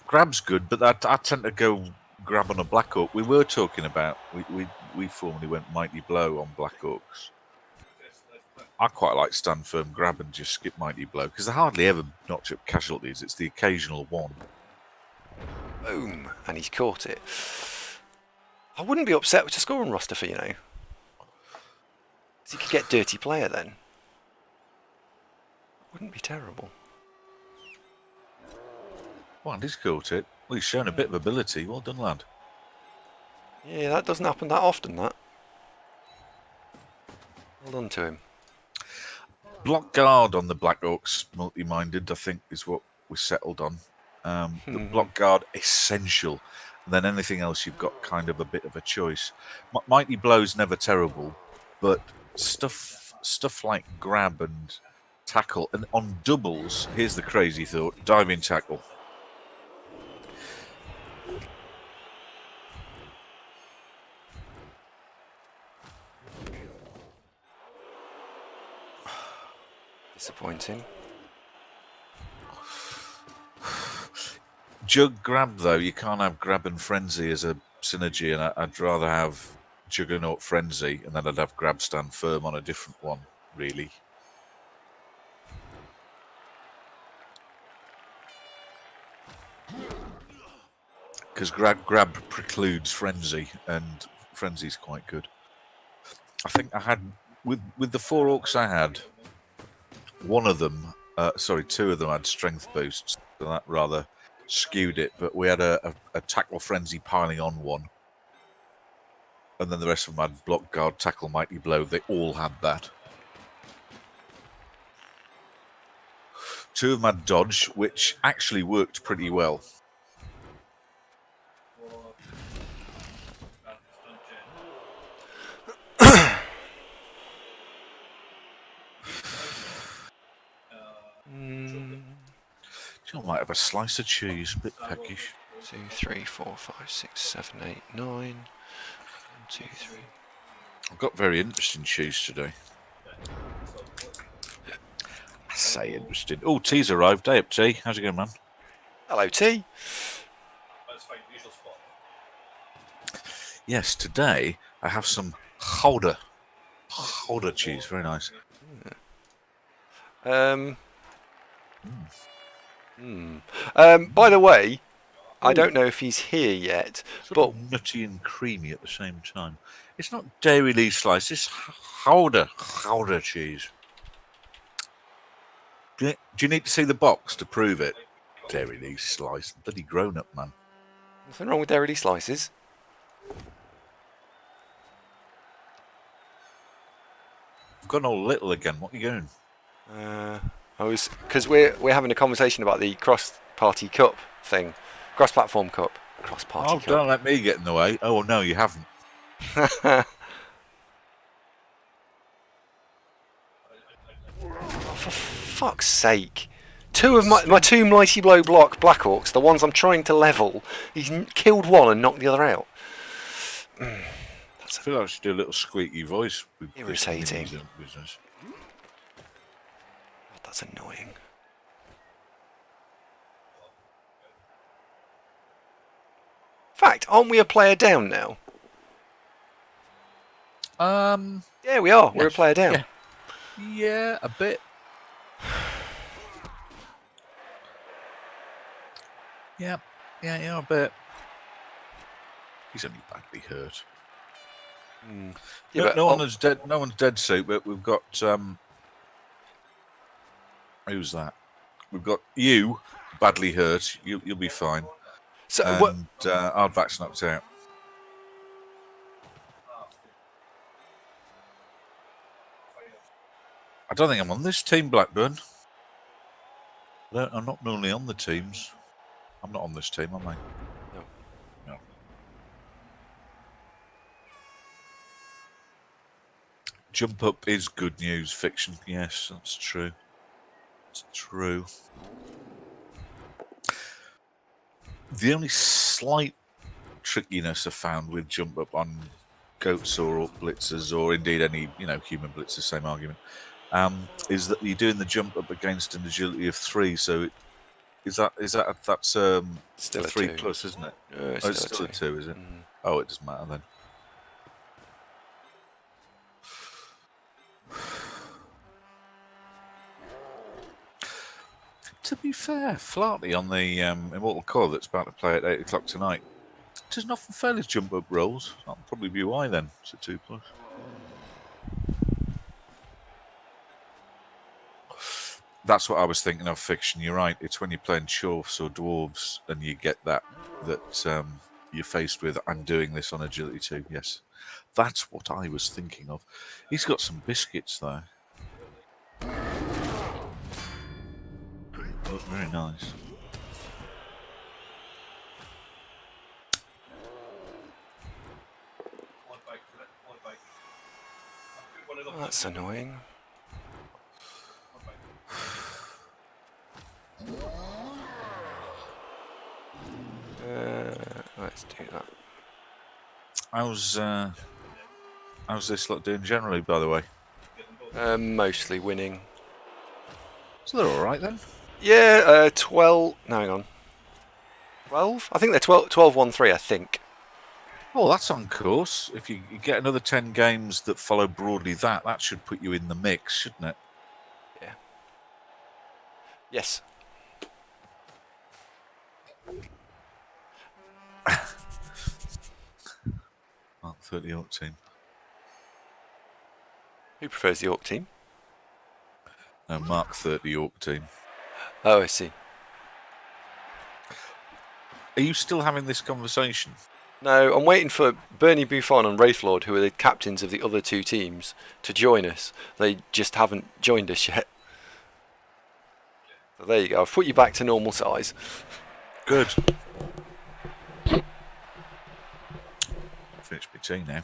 Grab's good, but I tend to go grab on a Black Orc. We were talking about, we formerly went Mighty Blow on Black Orcs. I quite like stand firm, grab and just skip Mighty Blow, because they hardly ever notch up casualties. It's the occasional one. Boom. And he's caught it. I wouldn't be upset with the scoring roster for, you know. Because you could get dirty player then. Wouldn't be terrible. Well, and he's caught it. Well, he's shown a bit of ability. Well done, lad. Yeah, that doesn't happen that often, that. Well done to him. Block guard on the Black Orcs, multi-minded, I think, is what we settled on. The block guard, essential. And then anything else, you've got kind of a bit of a choice. Mighty Blow's never terrible, but stuff like grab and tackle, and on doubles, here's the crazy thought, diving tackle. Disappointing. Jug grab, though, you can't have grab and frenzy as a synergy, and I'd rather have Juggernaut Frenzy, and then I'd have grab stand firm on a different one, really. Because grab precludes frenzy, and frenzy's quite good. I think I had, with the 4 orcs I had, one of them, 2 of them had strength boosts, so that rather skewed it, but we had a tackle frenzy piling on one. And then the rest of them had block guard, tackle, mighty blow. They all had that. 2 of them had dodge, which actually worked pretty well. think I might have a slice of cheese, a bit peckish. 2, 3, 4, 5, 6, 7, 8, 9. 1, 2, 3. I've got very interesting cheese today. I say interesting. Oh, tea's arrived. Day up, T. How's it going, man? Hello, T. Yes, today I have some Gouda cheese. Very nice. By the way, I don't know if he's here yet, Sort but of nutty and creamy at the same time. It's not Dairy Lee slice. It's Gouda cheese. Do you need to see the box to prove it? Dairy Lee slice. Bloody grown up, man. nothing wrong with Dairy Lee slices. I've gone all little again. What are you doing? Because we're having a conversation about the cross-party cup thing, cross-platform cup, cross-party Oh, cup. don't let me get in the way. Oh, no, you haven't. For fuck's sake! Two of my two Mighty Blow block Black Orcs, the ones I'm trying to level, he's killed one and knocked the other out. I feel like I should do a little squeaky voice with Irritating. This business. God, that's annoying. In fact, aren't we a player down now? Yeah, we are. We're a yes. player down. Yeah, a bit. Yeah, a bit. He's only badly hurt. Yeah, No one's dead. No one's dead suit, but we've got who's that? We've got you badly hurt. You'll be fine. So And what? Hardback's knocked out. I don't think I'm on this team, Blackburn. I'm not normally on the teams. I'm not on this team, am I? No. Jump up is good news, fiction. Yes, that's true. It's true. The only slight trickiness I found with jump up on goats or orc blitzers, or indeed any human blitzers, same argument, is that you're doing the jump up against an agility of 3. So that's Still a a 3 2. plus, isn't it? It's It's still a 2, is it? Oh, it doesn't matter then. To be fair, Flartley on the Immortal Core that's about to play at 8 o'clock tonight doesn't often fail his jump up rolls. That'll probably be why then. It's a 2 plus. That's what I was thinking of, fiction. You're right. It's when you're playing dwarfs or dwarves and you get that you're faced with, I'm doing this on agility 2. Yes. That's what I was thinking of. He's got some biscuits though. Oh, very nice. Oh, that's annoying. Let's do that. How's this lot doing generally, by the way? Mostly winning. So they're all right then. Yeah, 12. No, hang on. 12? I think they're 12-1-3, I think. Oh, that's on course. If you get another 10 games that follow broadly that should put you in the mix, shouldn't it? Yeah. Yes. Mark 30 Orc team. Who prefers the Orc team? No, Mark 30 Orc team. Oh, I see. Are you still having this conversation? No, I'm waiting for Bernie Buffon and Wraithlord, who are the captains of the other two teams, to join us. They just haven't joined us yet. So there you go. I've put you back to normal size. Good. Finished my tea now.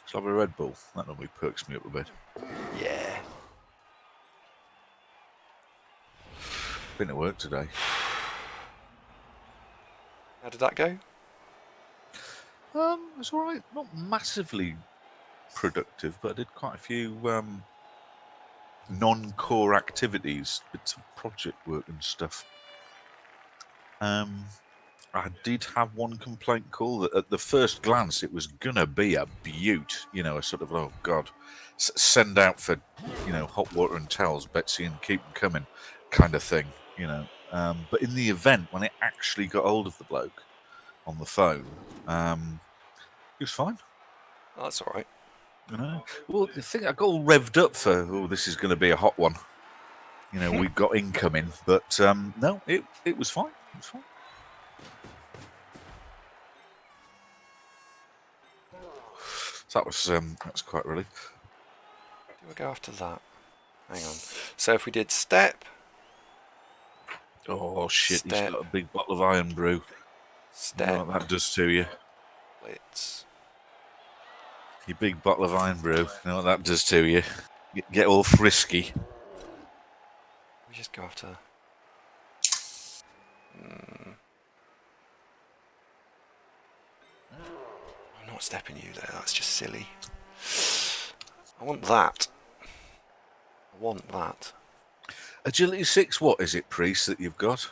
Shall I have a Red Bull? That normally perks me up a bit. Yeah. Been to work today. How did that go? It's all right. Not massively productive, but I did quite a few non-core activities, bits of project work and stuff. I did have one complaint call that at the first glance it was gonna be a beaut, a sort of, oh god, send out for, hot water and towels, Betsy, and keep them coming, kind of thing, But in the event, when I actually got hold of the bloke on the phone, he was fine. Oh, that's all right. Well, I think I got all revved up for, this is going to be a hot one. We got incoming, but no, it was fine. It was fine. So that's quite a relief. Do I go after that? Hang on. So if we did step. Oh shit! Step. He's got a big bottle of iron brew. Step. You know what that does to you? Blitz. Your big bottle of iron brew. You know what that does to you? Get all frisky. We just go after. I'm not stepping you there. That's just silly. I want that. Agility 6, what is it, Priest, that you've got?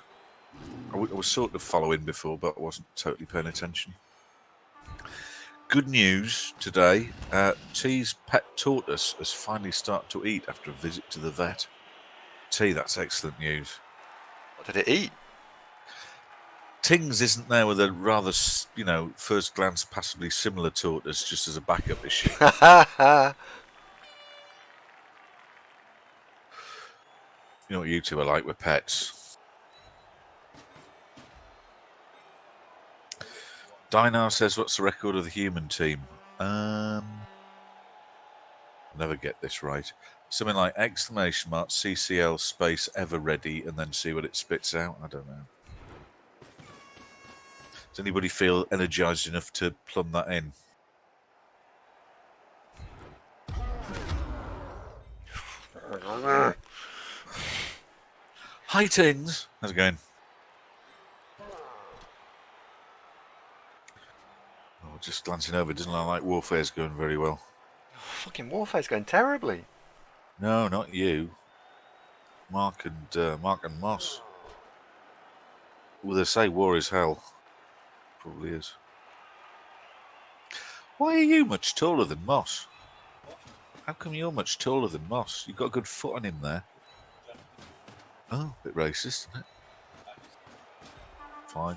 I was sort of following before, but I wasn't totally paying attention. Good news today. T's pet tortoise has finally started to eat after a visit to the vet. T, that's excellent news. What did it eat? Tings isn't there with a rather, first glance passably similar tortoise just as a backup issue. You know what you two are like with pets. Dinar says, what's the record of the human team? I'll never get this right. Something like exclamation mark, CCL space ever ready, and then see what it spits out. I don't know. Does anybody feel energized enough to plumb that in? Hi, Tings. How's it going? Oh, just glancing over, doesn't look like warfare's going very well. Fucking warfare's going terribly. No, not you. Mark and Moss. Well, they say war is hell. Probably is. Why are you much taller than Moss? How come you're much taller than Moss? You've got a good foot on him there. Oh, a bit racist, isn't it? Fine.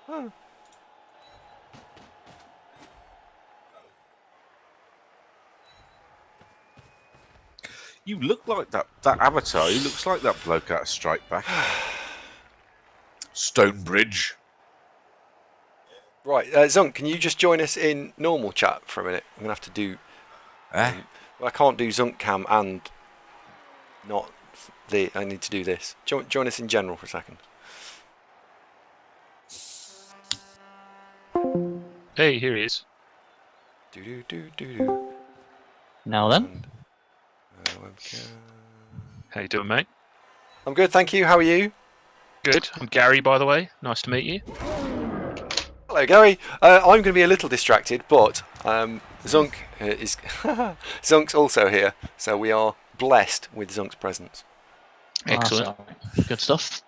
Huh. You look like that avatar. He looks like that bloke out of Strike Back. Stonebridge. Right, Zunk, can you just join us in normal chat for a minute? I'm going to have to do... Eh? I can't do Zunk Cam and not the... I need to do this. Join us in general for a second. Hey, here he is. Do. Now then. How you doing, mate? I'm good, thank you. How are you? Good. I'm Gary, by the way. Nice to meet you. Hello, Gary. I'm going to be a little distracted, but Zunk is Zunk's also here, so we are blessed with Zunk's presence. Excellent. Good stuff.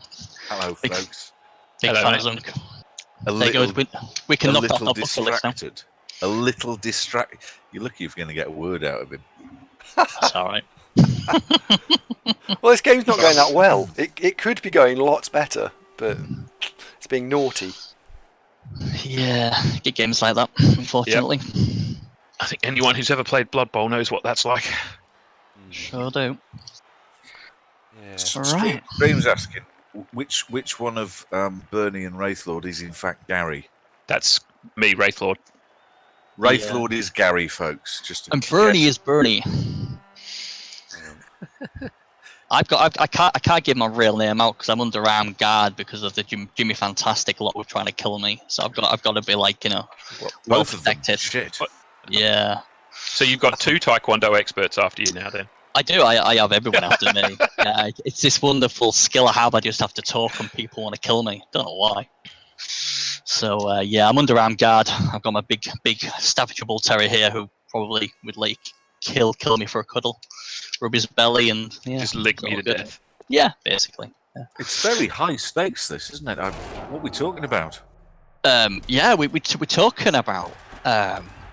Hello, folks. Big Hello, fan mate. of Zunk. A There little, goes. We can a knock that little off the list now. distracted. A little distracted. You're lucky if you're going to get a word out of him. That's all right. Well, this game's not going that well. It could be going lots better, but it's being naughty. Yeah, get games like that, unfortunately. I think anyone who's ever played Blood Bowl knows what that's like. Sure do. Yeah. Right. Stream's asking, which one of Bernie and Wraithlord is in fact Gary? That's me, Wraithlord. Wraithlord is Gary, folks. And Bernie is Bernie. I can't give my real name out because I'm under armed guard because of the Jimmy Fantastic lot were trying to kill me. So I've got to be like, well both of them. protected. Shit. Yeah. So you've got two Taekwondo experts after you now, then? I do. I have everyone after me. It's this wonderful skill I have. I just have to talk and people want to kill me. Don't know why. So I'm underarm guard. I've got my big Staffordshire Bull Terrier here who probably would like kill me for a cuddle, rub his belly, and Just lick it's me all to good. death. Yeah, basically. It's very high stakes, this, isn't it? What are we talking about? We're talking about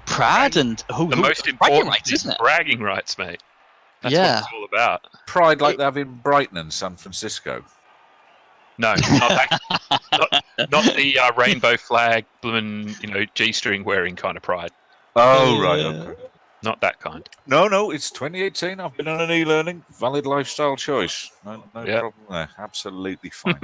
pride and who The most bragging important rights, thing, isn't it? bragging rights, mate. That's what Yeah. it's all about. Pride like they have in Brighton and San Francisco. No, not that. not the rainbow flag, bloomin', G-string wearing kind of pride. Oh, right, okay. Not that kind. No, it's 2018. I've been on an e-learning. Valid lifestyle choice. No Yeah. problem there. Absolutely fine.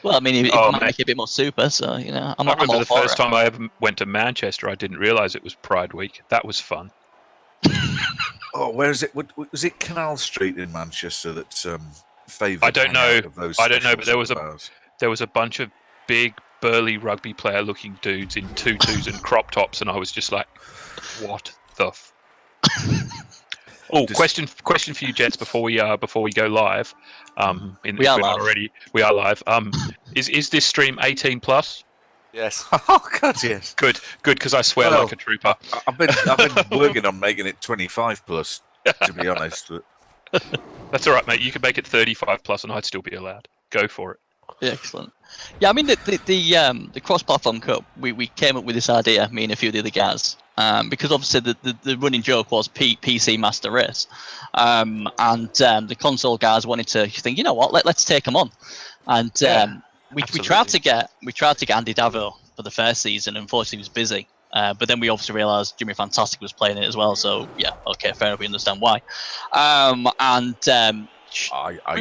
Well, I mean, it Oh, might mate. make it a bit more super, so I'm I remember all the for first it. time I ever went to Manchester, I didn't realise it was Pride Week. That was fun. Oh, where is it? Was it Canal Street in Manchester that favoured? I don't know. Of those I don't know, but there special was bars? there was a bunch of big, burly rugby player-looking dudes in tutus and crop tops, and I was just like, "What the?" Oh, question for you, gents, before we go live. If We are we're not live. already. We are live. Is this stream 18 plus? Yes. Oh God, yes. Good, because I swear Well, like a trooper. I've been working on making it 25 plus. To be honest, but That's all right, mate. You can make it 35 plus, and I'd still be allowed. Go for it. Yeah, excellent. Yeah, I mean the cross-platform cup. We came up with this idea, me and a few of the other guys, because obviously the running joke was PC Master Race, and the console guys wanted to think, you know what, let's take them on, and we tried to get Andy Davo for the first season. Unfortunately, he was busy. But then we obviously realised Jimmy Fantastic was playing it as well. So yeah, okay, fair enough. We understand why.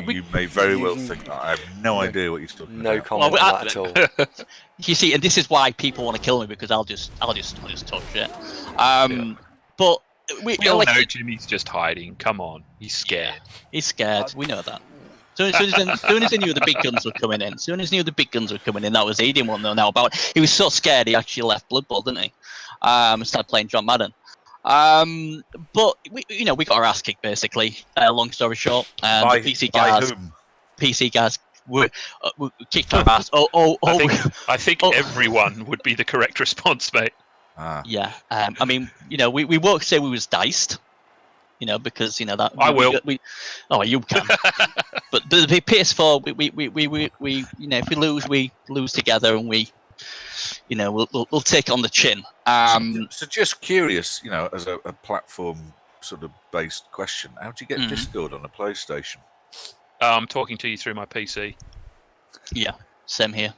you may very well think that. I have no idea what you're talking No about. comment Well, on that at all. You see, and this is why people want to kill me, because I'll just talk shit. But we We all like, know Jimmy's just hiding. Come on, he's scared. he's scared. We know that. Soon as he knew the big guns were coming in, that was he didn't want to know now about. He was so scared he actually left Blood Bowl, didn't he? Started playing John Madden. But we got our ass kicked basically. Long story short, the PC guys were kicked our ass. I think everyone would be the correct response, mate. Yeah. I mean, we won't say we was diced. Because that I will. You can. But the PS4, we if we lose together, and we'll take it on the chin. So just curious, as a platform sort of based question, how do you get Discord on a PlayStation? I'm talking to you through my PC. Yeah, same here.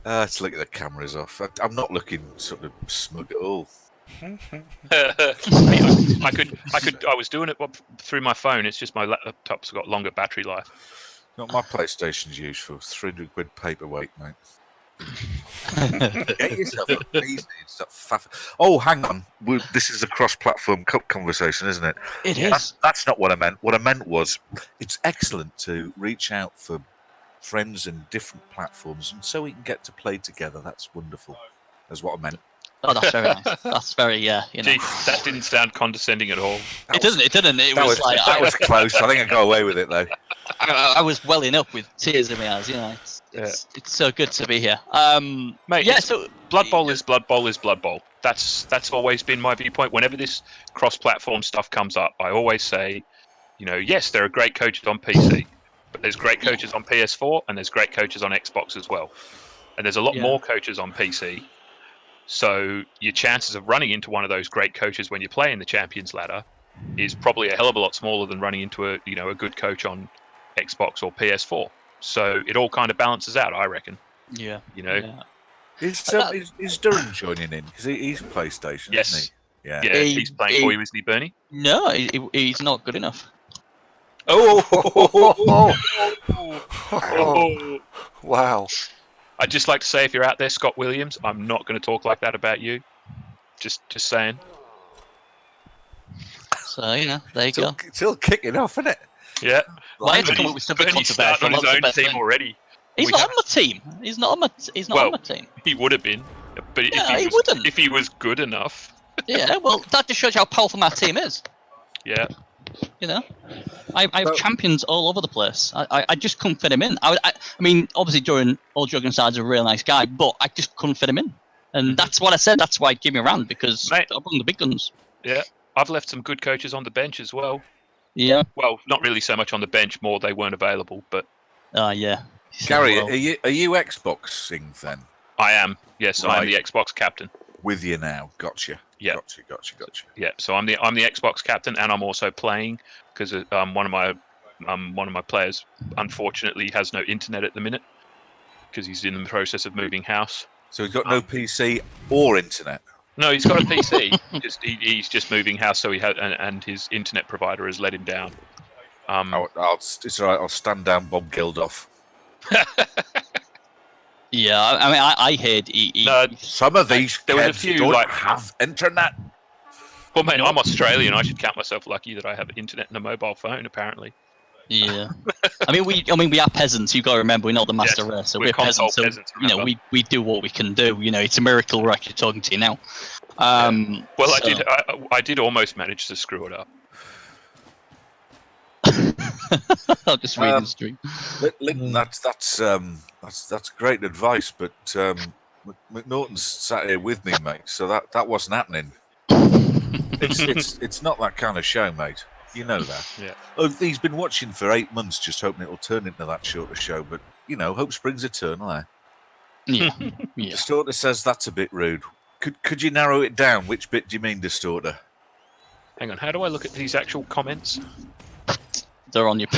Let's look at the cameras off. I'm not looking sort of smug at all. I was doing it through my phone. It's just my laptop's got longer battery life. Not my PlayStation's useful. 300 quid paperweight, mate. Get yourself a PC. Oh, hang on. This is a cross-platform cup conversation, isn't it? It is. That's not what I meant. What I meant was, it's excellent to reach out for friends in different platforms, and so we can get to play together. That's wonderful. That's what I meant. Oh, that's very nice. That's very Gee, that didn't sound condescending at all. It didn't. It That was like that was close. I think I got away with it though. I was welling up with tears in my eyes. It's so good to be here. Mate, yeah. So Blood Bowl is Blood Bowl is Blood Bowl. That's always been my viewpoint. Whenever this cross-platform stuff comes up, I always say, yes, there are great coaches on PC, but there's great coaches on PS4 and there's great coaches on Xbox as well, and there's a lot more coaches on PC. So your chances of running into one of those great coaches when you're playing the Champions Ladder is probably a hell of a lot smaller than running into a good coach on Xbox or PS4. So it all kind of balances out, I reckon. Yeah. Is Durham joining in? Because he's PlayStation, Yes. isn't he? Yeah. Yeah, he's playing for you, isn't he, Bernie? No, he's not good enough. Oh! Wow. I'd just like to say, if you're out there, Scott Williams, I'm not going to talk like that about you. Just saying. So there you go. It's all kicking off, isn't it? Yeah. Why had to come up with something Bernie's starting on controversial? his That's the own best team thing. already. He's not on my team. He's not on my team. He would have been, but Yeah, he wouldn't. if he was good enough. Yeah, well, that just shows you how powerful my team is. Yeah. You know, I have So- champions all over the place. I just couldn't fit him in. I mean, obviously, during all joking aside, he's a real nice guy, but I just couldn't fit him in. And that's what I said. That's why I gave me around, because Mate. I bring the big guns. Yeah. I've left some good coaches on the bench as well. Yeah. Well, not really so much on the bench, more they weren't available, but Yeah. Gary, Well, are you Xboxing then? I am. Yes, I am Right. the Xbox captain. With you now. Gotcha. Yeah. Gotcha. Yeah, so I'm the Xbox captain, and I'm also playing because one of my players unfortunately has no internet at the minute because he's in the process of moving house. So he's got no PC or internet. No, he's got a PC. He's just moving house, so he had and his internet provider has let him down. It's all right. I'll stand down Bob Geldof. yeah. I mean, I heard he No, Some of these there was a kids few, don't like- have internet. well, mate, I'm Australian. I should count myself lucky that I have internet and a mobile phone. Apparently, Yeah. I mean, we are peasants. You've got to remember, we're not the master Yes, race, so we're we're console peasants. So peasants, you know, remember. we do what we can do. You know, it's a miracle we're actually talking to you now. well, so- I did almost manage to screw it up. I'll just read the stream. Linton, that's great advice, but McNaughton's sat here with me, mate. So that wasn't happening. It's not that kind of show, mate. You know that. Yeah. Oh, he's been watching for 8 months, just hoping it'll turn into that shorter show. But you know, hope springs eternal. Eh? Yeah. Yeah. Distorter says that's a bit rude. Could you narrow it down? Which bit do you mean, Distorter? Hang on, how do I look at these actual comments? They're on your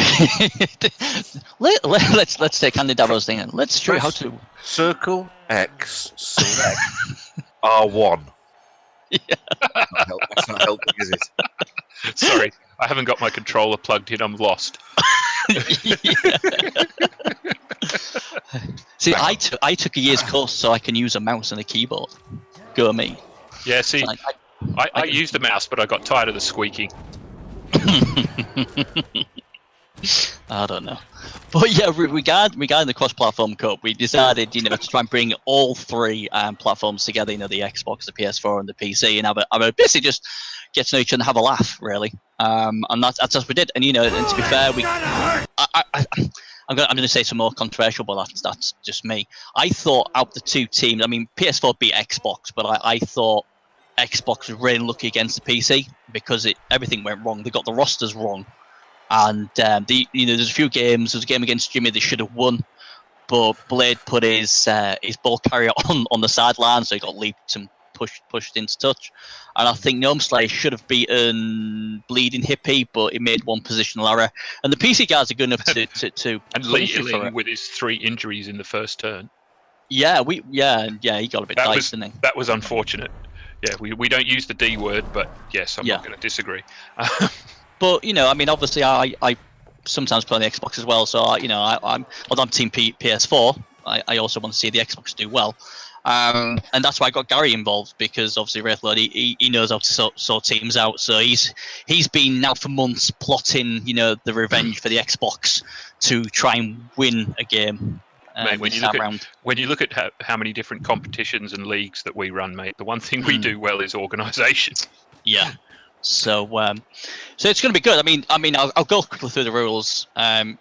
let's take Andy Davos thing. Let's show you how to. Circle X select R1. Yeah. That's not helping, is it? Sorry, I haven't got my controller plugged in. I'm lost. See, I took a year's course so I can use a mouse and a keyboard. Go me. Yeah, see, So I used the mouse, but I got tired of the squeaking. I don't know, but yeah, regarding the cross-platform cup, we decided, to try and bring all three platforms together. The Xbox, the PS4, and the PC, and have a basically just get to know each other and have a laugh, really. And that's what we did. And and to be fair, I'm going to say some more controversial, but that's just me. I thought out the two teams, I mean, PS4 beat Xbox, but I thought Xbox was really lucky against the PC because everything went wrong. They got the rosters wrong. And there's a few games. There was a game against Jimmy they should have won, but Blade put his ball carrier on the sideline, so he got leaped and pushed into touch. And I think Gnome Slayer should have beaten Bleeding Hippie, but he made one positional error. And the PC guys are good enough to And punish you for Lee it. with his 3 injuries in the first turn. Yeah, he got a bit diced, didn't he? That was unfortunate. Yeah, we don't use the D word, but yes, I'm not going to disagree. But I mean, obviously, I sometimes play on the Xbox as well. So I'm Team PS4. I also want to see the Xbox do well, and that's why I got Gary involved, because obviously Wraithlord, he knows how to sort teams out. So he's been now for months plotting the revenge for the Xbox to try and win a game. Mate, when you look at how many different competitions and leagues that we run, mate, the one thing we do well is organisation. Yeah. So it's going to be good. I mean, I'll go quickly through the rules.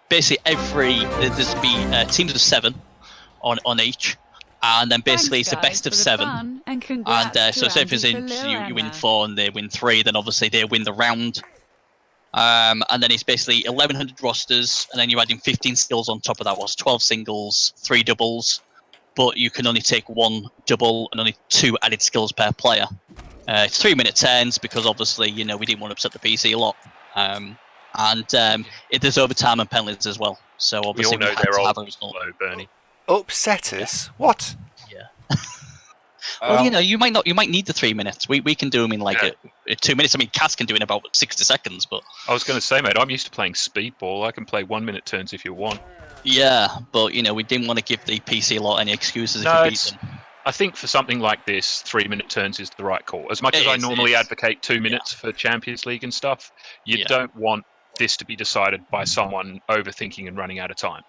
Basically, there's be teams of 7 on each, and then basically it's the best of 7. And so say for instance you win 4 and they win 3, then obviously they win the round. And then it's basically 1100 rosters, and then you're adding 15 skills on top of that. Was 12 singles, 3 doubles, but you can only take 1 double and only 2 added skills per player. It's 3-minute turns because obviously we didn't want to upset the PC a lot, and there's overtime and penalties as well. So obviously we all know they're all slow, Bernie. Upset us? What? Yeah. Well, you might need the 3 minutes. We can do them in like 2 minutes. I mean, Cass can do it in about 60 seconds, but I was going to say, mate, I'm used to playing speedball. I can play 1-minute turns if you want. yeah, but we didn't want to give the PC a lot any excuses if we beat them. I think for something like this, 3-minute turns is the right call. As much as I normally advocate 2 minutes for Champions League and stuff, you don't want this to be decided by someone overthinking and running out of time.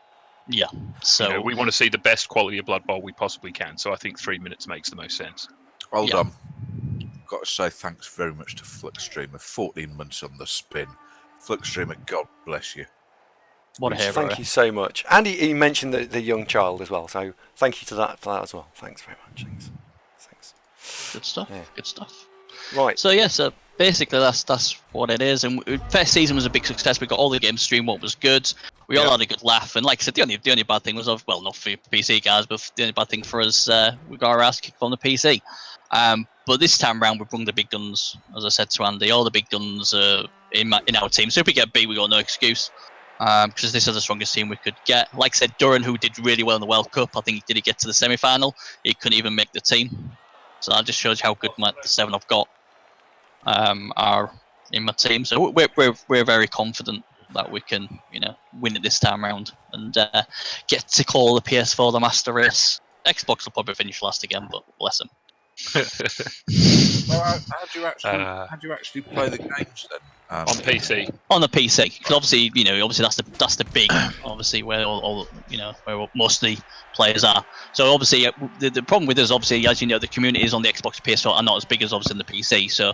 Yeah. So we want to see the best quality of Blood Bowl we possibly can. So I think 3 minutes makes the most sense. Hold on. got to say thanks very much to Fluxstreamer. 14 months on the spin. Fluxstreamer, God bless you. What a hero. Thank you so much. And he mentioned the young child as well, so thank you for that as well. Thanks very much. Thanks. Good stuff. Yeah. Good stuff. Right. So yeah, so basically that's what it is. And first season was a big success. We got all the games streamed, what was good. We all had a good laugh. And like I said, the only bad thing was, well, not for PC guys, but the only bad thing for us, we got our ass kicked on the PC. But this time round, we brought the big guns. As I said to Andy, all the big guns in our team. So if we get beat, we got no excuse. Because this is the strongest team we could get. Like I said, Duran, who did really well in the World Cup, I think did he get to the semi-final? He couldn't even make the team. So that just shows you how good the 7 I've got are in my team. So we're very confident that we can, win it this time round and get to call the PS4 the master race. Xbox will probably finish last again, but bless them. Well, how do you actually play the games then? On PC. On the PC, because obviously, that's the big, obviously where all where most of the players are. So obviously, the problem with us, obviously, as you know, the communities on the Xbox PS4 are not as big as obviously on the PC. So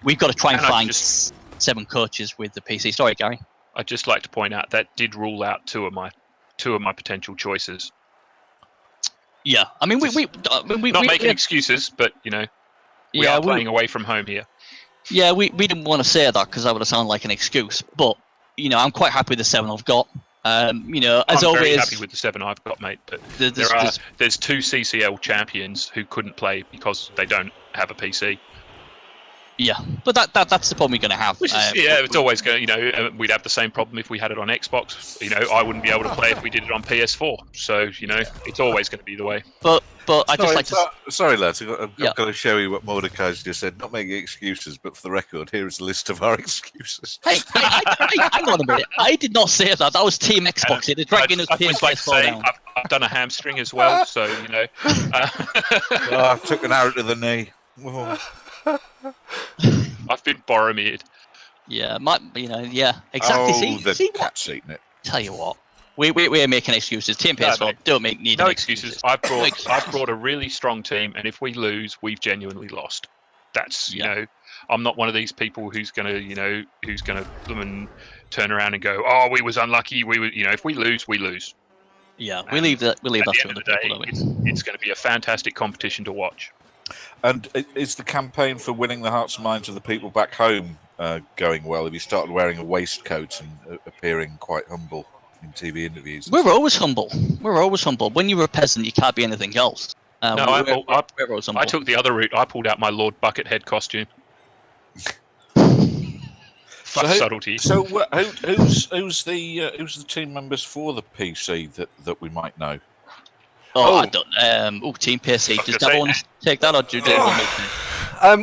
we've got to try and find 7 coaches with the PC. Sorry, Gary. I'd just like to point out that did rule out two of my potential choices. Yeah, I mean, we not making excuses, but we are playing away from home here. Yeah, we didn't want to say that because that would have sounded like an excuse. But I'm quite happy with the 7 I've got. As I'm always, very happy with the 7 I've got, mate. But there's 2 CCL champions who couldn't play because they don't have a PC. Yeah, but that's the problem we're going to have. It's always going. We'd have the same problem if we had it on Xbox. I wouldn't be able to play if we did it on PS4. So it's always going to be the way. But I just like to. Sorry, lads. I've got to show you what Mordecai's just said. Not making excuses, but for the record, here is a list of our excuses. Hey, hang on a minute. I did not say that. That was Team Xbox. They're dragging us PS4 down. I've done a hamstring as well, so I took an arrow to the knee. Oh. I've been Boromir. Yeah, exactly. Oh, the cat's eating it. Tell you what, we're making excuses. Team PS4 don't need no excuses. I've brought a really strong team, and if we lose, we've genuinely lost. That's I'm not one of these people who's gonna turn around and go, oh, we was unlucky. If we lose, we lose. Yeah, we leave that. We leave that to other the people. Day, it's going to be a fantastic competition to watch. And is the campaign for winning the hearts and minds of the people back home going well? Have you started wearing a waistcoat and appearing quite humble in TV interviews? We're always humble. When you're a peasant, you can't be anything else. I took the other route. I pulled out my Lord Buckethead costume. Subtlety. So who's the team members for the PC that we might know? I don't. Team PC. Does Gavin want to take that, or do you want me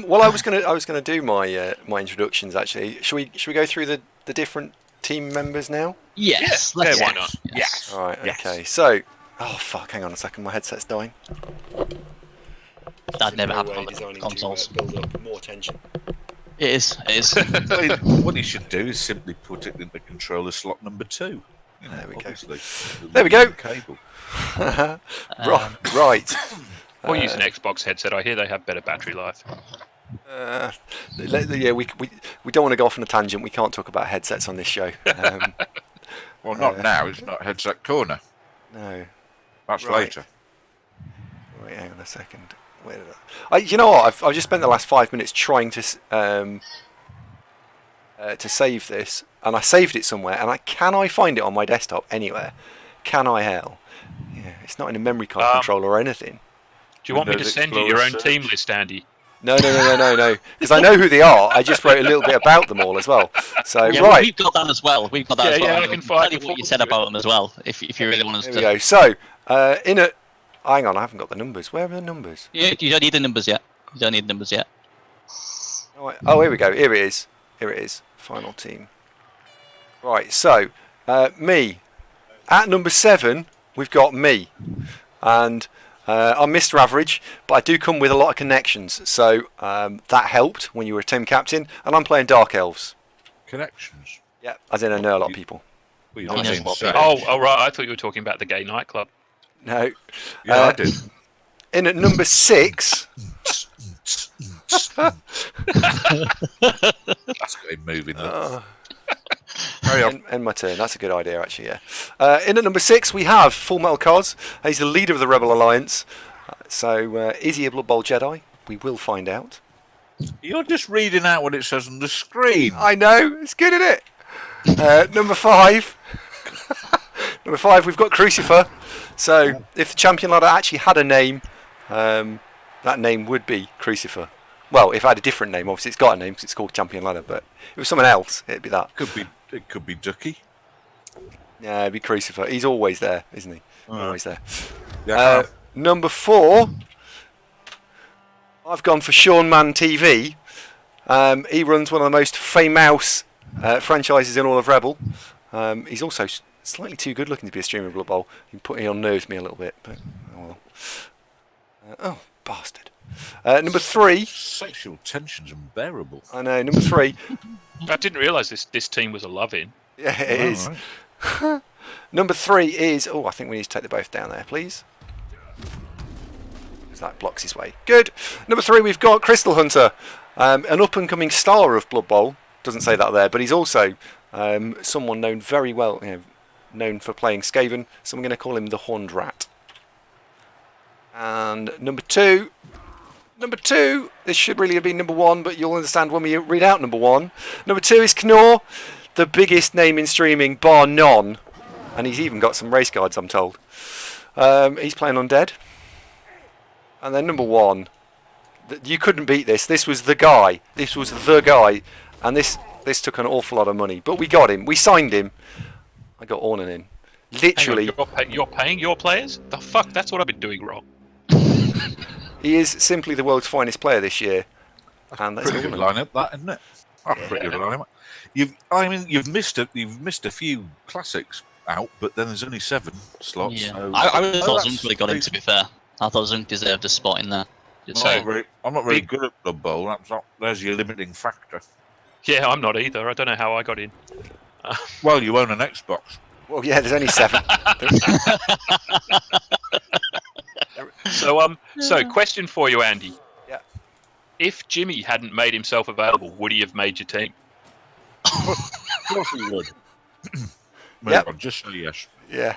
to? Well, I was gonna do my my introductions actually. Should we go through the different team members now? Yes. Why not? Yes. All right. Okay. So, fuck. Hang on a second. My headset's dying. That never happened on the consoles. Build up more tension. It is. What you should do is simply put it into controller slot number 2. There we go. There we go. Cable. Right. Or use an Xbox headset. I hear they have better battery life. We don't want to go off on a tangent. We can't talk about headsets on this show. Well, not now. It's not headset corner. No. That's later. Wait, hang on a second. Where did you know what? I've just spent the last 5 minutes trying to save this, and I saved it somewhere. And can I find it on my desktop anywhere? Can I hell? Yeah, it's not in a memory card controller or anything. Do you want me to send you your own team list, Andy? No. Because I know who they are. I just wrote a little bit about them all as well. So right, we've got that as well. We've got that as well. I can find what you said about them as well. If you really want us to. There we go. So hang on, I haven't got the numbers. Where are the numbers? You don't need the numbers yet. Oh, here we go. Here it is. Final team. Right. So me at number 7. We've got me, and I'm Mr. Average, but I do come with a lot of connections, so that helped when you were a team captain, and I'm playing Dark Elves. Connections? Yeah, as in I know a lot of people. Well, right, I thought you were talking about the gay nightclub. No. Yeah, I did. In at number 6, That's got him moving. Look. Carry on. End my turn. That's a good idea, actually. Yeah. In at number 6, we have Full Metal Cos. He's the leader of the Rebel Alliance. So, is he a Blood Bowl Jedi? We will find out. You're just reading out what it says on the screen. I know. It's good, isn't it? Number 5. Number 5, we've got Crucifer. So, if the champion ladder actually had a name, that name would be Crucifer. Well, if I had a different name, obviously it's got a name because it's called Champion Ladder. But if it was someone else, it'd be that. It could be Ducky. Yeah, it'd be Crucifer. He's always there, isn't he? Always there. Yeah. Number 4, I've gone for Sean Mann TV. He runs one of the most famous franchises in all of Rebel. He's also slightly too good looking to be a streamer of Blood Bowl. He unnerves me a little bit, but oh well. Oh, bastard. Number 3. Sexual tension's unbearable. I know. Number 3. I didn't realise this team was a love-in. Yeah, it is. Right. Number 3 is... Oh, I think we need to take the both down there, please. Because that blocks his way. Good. Number 3, we've got Crystal Hunter. An up-and-coming star of Blood Bowl. Doesn't say that there, but he's also someone known very well, known for playing Skaven. So I'm going to call him the Horned Rat. And number 2... Number 2, this should really have been number 1, but you'll understand when we read out number 1. Number 2 is Knorr, the biggest name in streaming, bar none. And he's even got some race guards, I'm told. He's playing Undead. And then number 1, you couldn't beat this. This was the guy. This was the guy. And this took an awful lot of money. But we got him. We signed him. I got Ornan in. Literally. Hang on, you're paying your players? The fuck? That's what I've been doing wrong. He is simply the world's finest player this year. And that's Pretty good lineup, that, isn't it? Pretty good lineup. You've missed a few classics out, but then there's only 7 slots. Yeah. So I really thought that's Zunk would have got him, to be fair. I thought Zunk deserved a spot in there. I'm not very good at Blood Bowl. There's your limiting factor. Yeah, I'm not either. I don't know how I got in. Well, you own an Xbox. Well, yeah, there's only 7. So question for you, Andy. Yeah. If Jimmy hadn't made himself available, would he have made your team? Of course he would. Yep. On, just say yes. Yeah.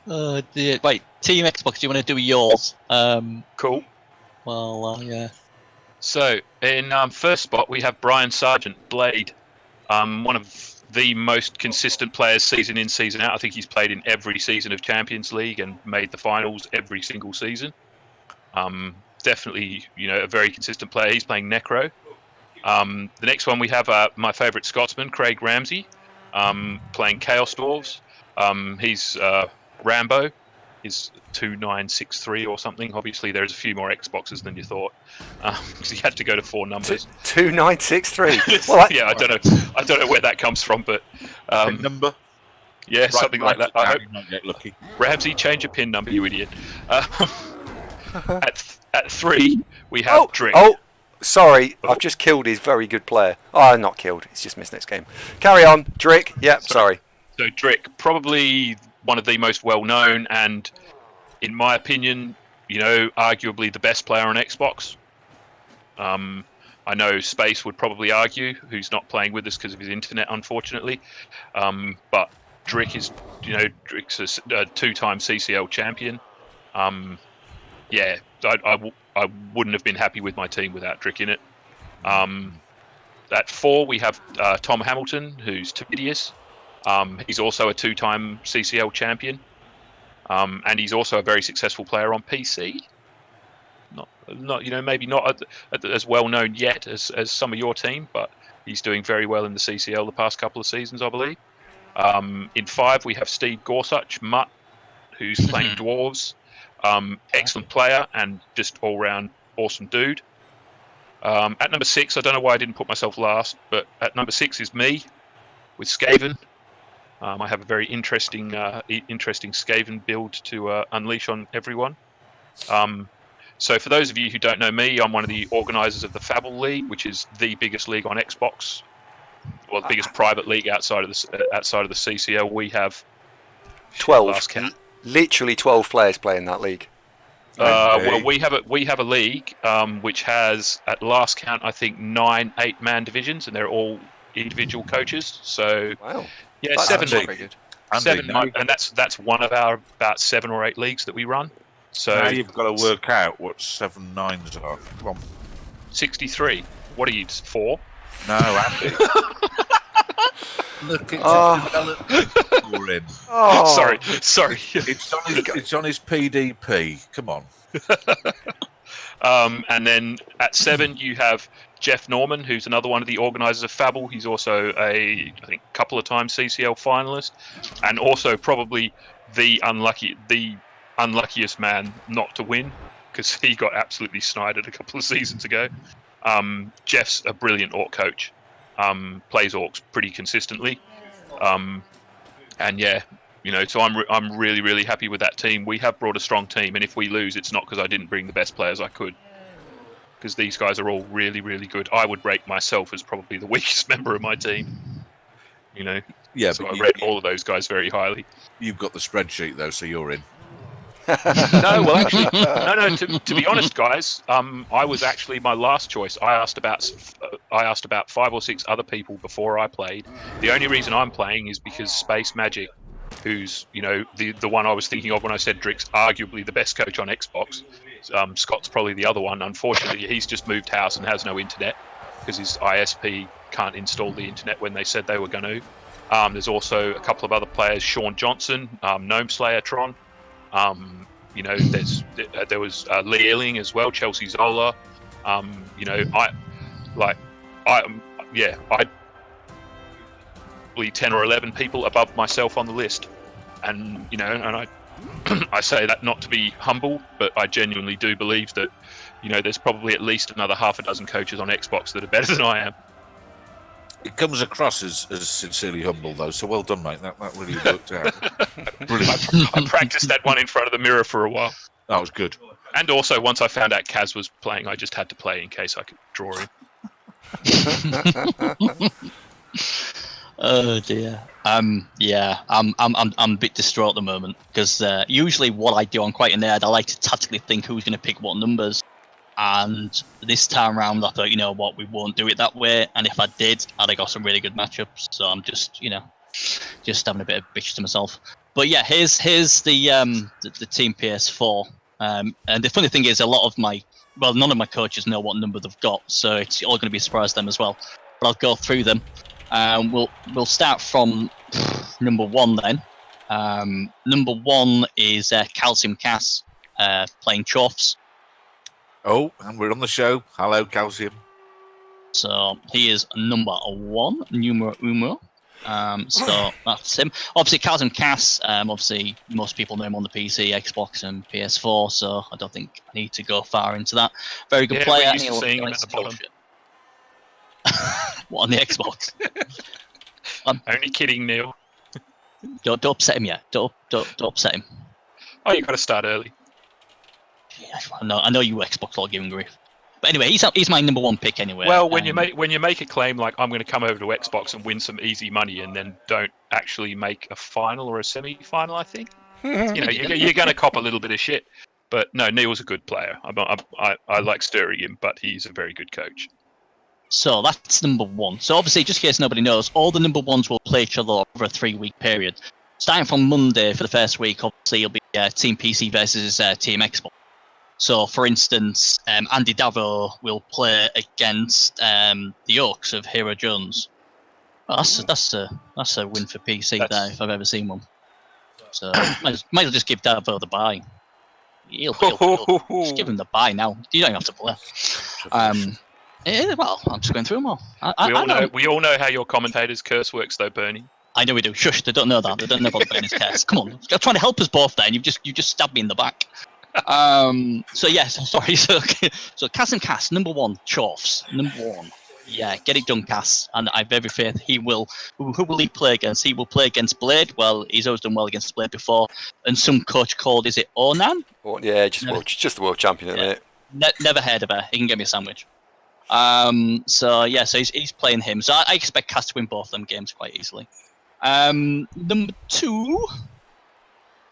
Oh dear. Wait, Team Xbox, do you want to do yours? Cool. Well, yeah. So in first spot we have Brian Sargent, Blade, one of the most consistent players season in, season out. I think he's played in every season of Champions League and made the finals every single season. Definitely, a very consistent player. He's playing Necro. The next one we have my favourite Scotsman, Craig Ramsey, playing Chaos Dwarves. He's Rambo. He's 2963 or something. Obviously, there's a few more Xboxes than you thought, because he had to go to 4 numbers. 2963. Well, yeah, I don't know where that comes from, but Pin number. yeah, something like that. I hope you might get lucky. Ramsey, change your pin number, you idiot. At 3, we have Drick. Oh, sorry, I've just killed his very good player. Oh, not killed. He's just missed next game. Carry on, Drick. Yep, sorry. So Drick, probably one of the most well-known and, in my opinion, arguably the best player on Xbox. I know Space would probably argue, who's not playing with us because of his internet, unfortunately. But Drick is, Drick's a 2-time CCL champion. Yeah, I wouldn't have been happy with my team without Drick in it. At 4, we have Tom Hamilton, who's Tamidius. He's also a 2-time CCL champion. And he's also a very successful player on PC. Not maybe not as well known yet as some of your team, but he's doing very well in the CCL the past couple of seasons, I believe. In 5, we have Steve Gorsuch, Mutt, who's playing Dwarves. Excellent player and just all-round awesome dude. At number 6, I don't know why I didn't put myself last, but at number 6 is me with Skaven. I have a very interesting Skaven build to unleash on everyone. So for those of you who don't know me, I'm one of the organisers of the Fabble League, which is the biggest league on Xbox, or the biggest private league outside of the CCL. We have 12. Literally 12 players play in that league. Well, we have a league which has, at last count, I think 9 8-man divisions, and they're all individual coaches. So Wow. yeah, That's seven actually might very good. Andy, and that's one of our about 7 or 8 leagues that we run. So now you've got to work out what 7 9s are. Come on. 63. What are you, 4? No, Andy. Look, it's for him. Oh, Sorry. It's on his PDP. Come on. And then at 7 you have Jeff Norman, who's another one of the organisers of Fabble. He's also I think, couple of times CCL finalist, and also probably the unluckiest man not to win, because he got absolutely snided a couple of seasons ago. Jeff's a brilliant Orc coach. Plays Orcs pretty consistently. And yeah, so I'm really, really happy with that team. We have brought a strong team, and if we lose, it's not because I didn't bring the best players I could, because these guys are all really, really good. I would rate myself as probably the weakest member of my team. Yeah, So but I rate all of those guys very highly. you've got the spreadsheet though, so you're in. No, well, actually, no. To be honest, guys, I was actually my last choice. I asked about 5 or 6 other people before I played. The only reason I'm playing is because Space Magic, who's the one I was thinking of when I said Drick's arguably the best coach on Xbox. Scott's probably the other one. Unfortunately, he's just moved house and has no internet because his ISP can't install the internet when they said they were going to. There's also a couple of other players, Sean Johnson, Gnome Slayer Tron. There was Lee Ealing as well, Chelsea Zola. I probably 10 or 11 people above myself on the list, and I I say that not to be humble, but I genuinely do believe that there's probably at least another half a dozen coaches on Xbox that are better than I am. It comes across as sincerely humble though, so well done, mate. That really worked out. Brilliant. I practiced that one in front of the mirror for a while. That was good. And also, once I found out Kaz was playing, I just had to play in case I could draw him. Oh dear. Yeah, I'm a bit distraught at the moment because usually what I do, I'm quite a nerd. I like to tactically think who's going to pick what numbers. And this time round, I thought, you know what, we won't do it that way. And if I did, I'd have got some really good matchups. So I'm just having a bit of bitch to myself. But yeah, here's the team PS4. And the funny thing is, none of my coaches know what number they've got, so it's all going to be a surprise to them as well. But I'll go through them. We'll start from number 1 then. Number 1 is Calcium Cass playing Chuffs. Oh, and we're on the show. Hello, Calcium. So he is number 1, numero uno. So that's him. Obviously, Calcium Cass, obviously, most people know him on the PC, Xbox, and PS4, so I don't think I need to go far into that. Very good player. We're used to seeing him at the bottom. What, on the Xbox? Only kidding, Neil. Don't upset him yet. Don't upset him. Oh, you got to start early. Yeah, I know you Xbox all giving grief. But anyway, he's my number 1 pick anyway. Well, when you make a claim like I'm going to come over to Xbox and win some easy money, and then don't actually make a final or a semi-final, I think you're going to cop a little bit of shit. But no, Neil's a good player. I like stirring him, but he's a very good coach. So that's number 1. So obviously, just in case nobody knows, all the number 1s will play each other over a 3-week period. Starting from Monday for the first week, obviously it'll be Team PC versus Team Xbox. So, for instance, Andy Davo will play against the Orcs of Hero Jones. Well, that's a win for PC there if I've ever seen one. So might as well just give Davo the bye. He'll just give him the bye now. You don't have to play. Well, I'm just going through them all. We all know how your commentator's curse works, though, Bernie. I know we do. Shush! They don't know that. They don't know about Bernie's curse. Come on, you're trying to help us both. Then you just stabbed me in the back. So yes, sorry. So Cass and Cass, number 1, Chorfs, number 1. Yeah, get it done, Cass. And I have every faith he will. Who will he play against? He will play against Blade. Well, he's always done well against Blade before. And some coach called, is it Onan? Yeah, just the world champion, isn't it? Never heard of her. He can get me a sandwich. So he's playing him. So I expect Cass to win both of them games quite easily. Number 2.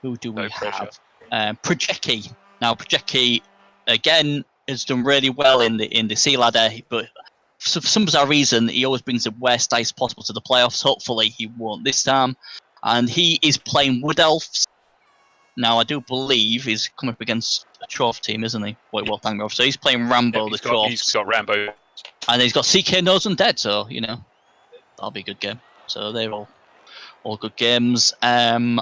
Who do we have? Projecki. Now, Projecki, again, has done really well in the Sea Ladder, but for some bizarre reason, he always brings the worst dice possible to the playoffs. Hopefully, he won't this time. And he is playing Wood Elves. Now, I do believe he's coming up against a Troth team, isn't he? Wait, well, thank God. So he's playing Rambo, the Troths. He's got Rambo. And he's got CK Nose Undead, so, that'll be a good game. So they're all good games. And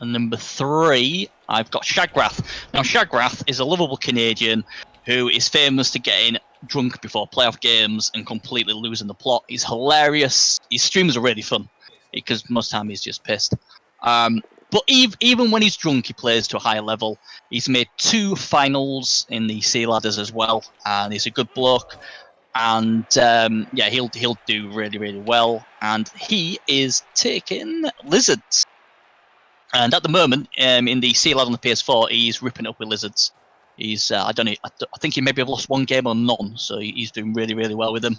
number 3, I've got Shagrath. Now, Shagrath is a lovable Canadian who is famous to getting drunk before playoff games and completely losing the plot. He's hilarious. His streams are really fun because most of the time he's just pissed. But even when he's drunk, he plays to a higher level. He's made 2 finals in the Sea Ladders as well, and he's a good bloke. And he'll do really, really well. And he is taking Lizards. And at the moment, in the Sea Ladder on the PS4, he's ripping up with Lizards. He's I think he maybe have lost 1 game or none, so he's doing really, really well with them.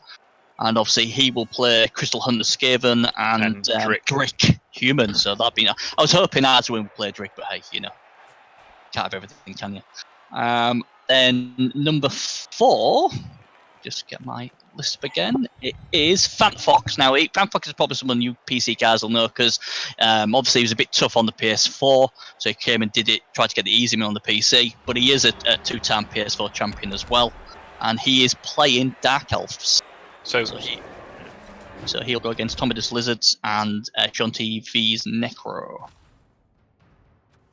And obviously, he will play Crystal Hunter Skaven and Drick Human. So that'd be. I was hoping Arduin would play Drick, but hey, can't have everything, can you? Then number 4, just get my list up again. It is Fantfox. Now, Fantfox is probably someone you PC guys will know because obviously he was a bit tough on the PS4, so he came and tried to get the easy man on the PC. But he is a 2-time PS4 champion as well, and he is playing Dark Elves. So he'll go against Tomidus Lizards and John TV's Necro.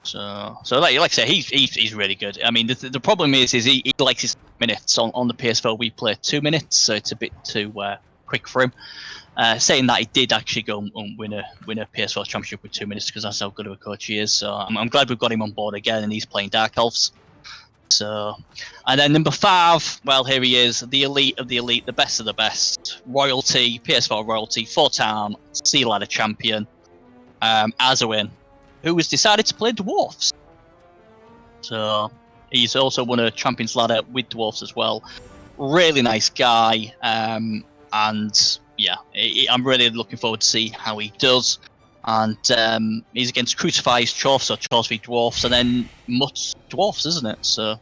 So like I say, he's really good. I mean, the problem is he likes his minutes on the PS4. We play 2 minutes, so it's a bit too quick for him. Saying that, he did actually go and win a PS4 championship with 2 minutes because that's how good of a coach he is. So I'm glad we've got him on board again, and he's playing Dark Elves. So, and then number 5, well, here he is, the elite of the elite, the best of the best, royalty, PS4 royalty, 4-time Sea Ladder champion, Azawin, who has decided to play Dwarfs. So he's also won a Champions Ladder with Dwarfs as well. Really nice guy, and yeah, I'm really looking forward to see how he does. And he's against Crucify's Chorfs, so Chorfs v Dwarfs, and then Mutt's Dwarfs, isn't it? So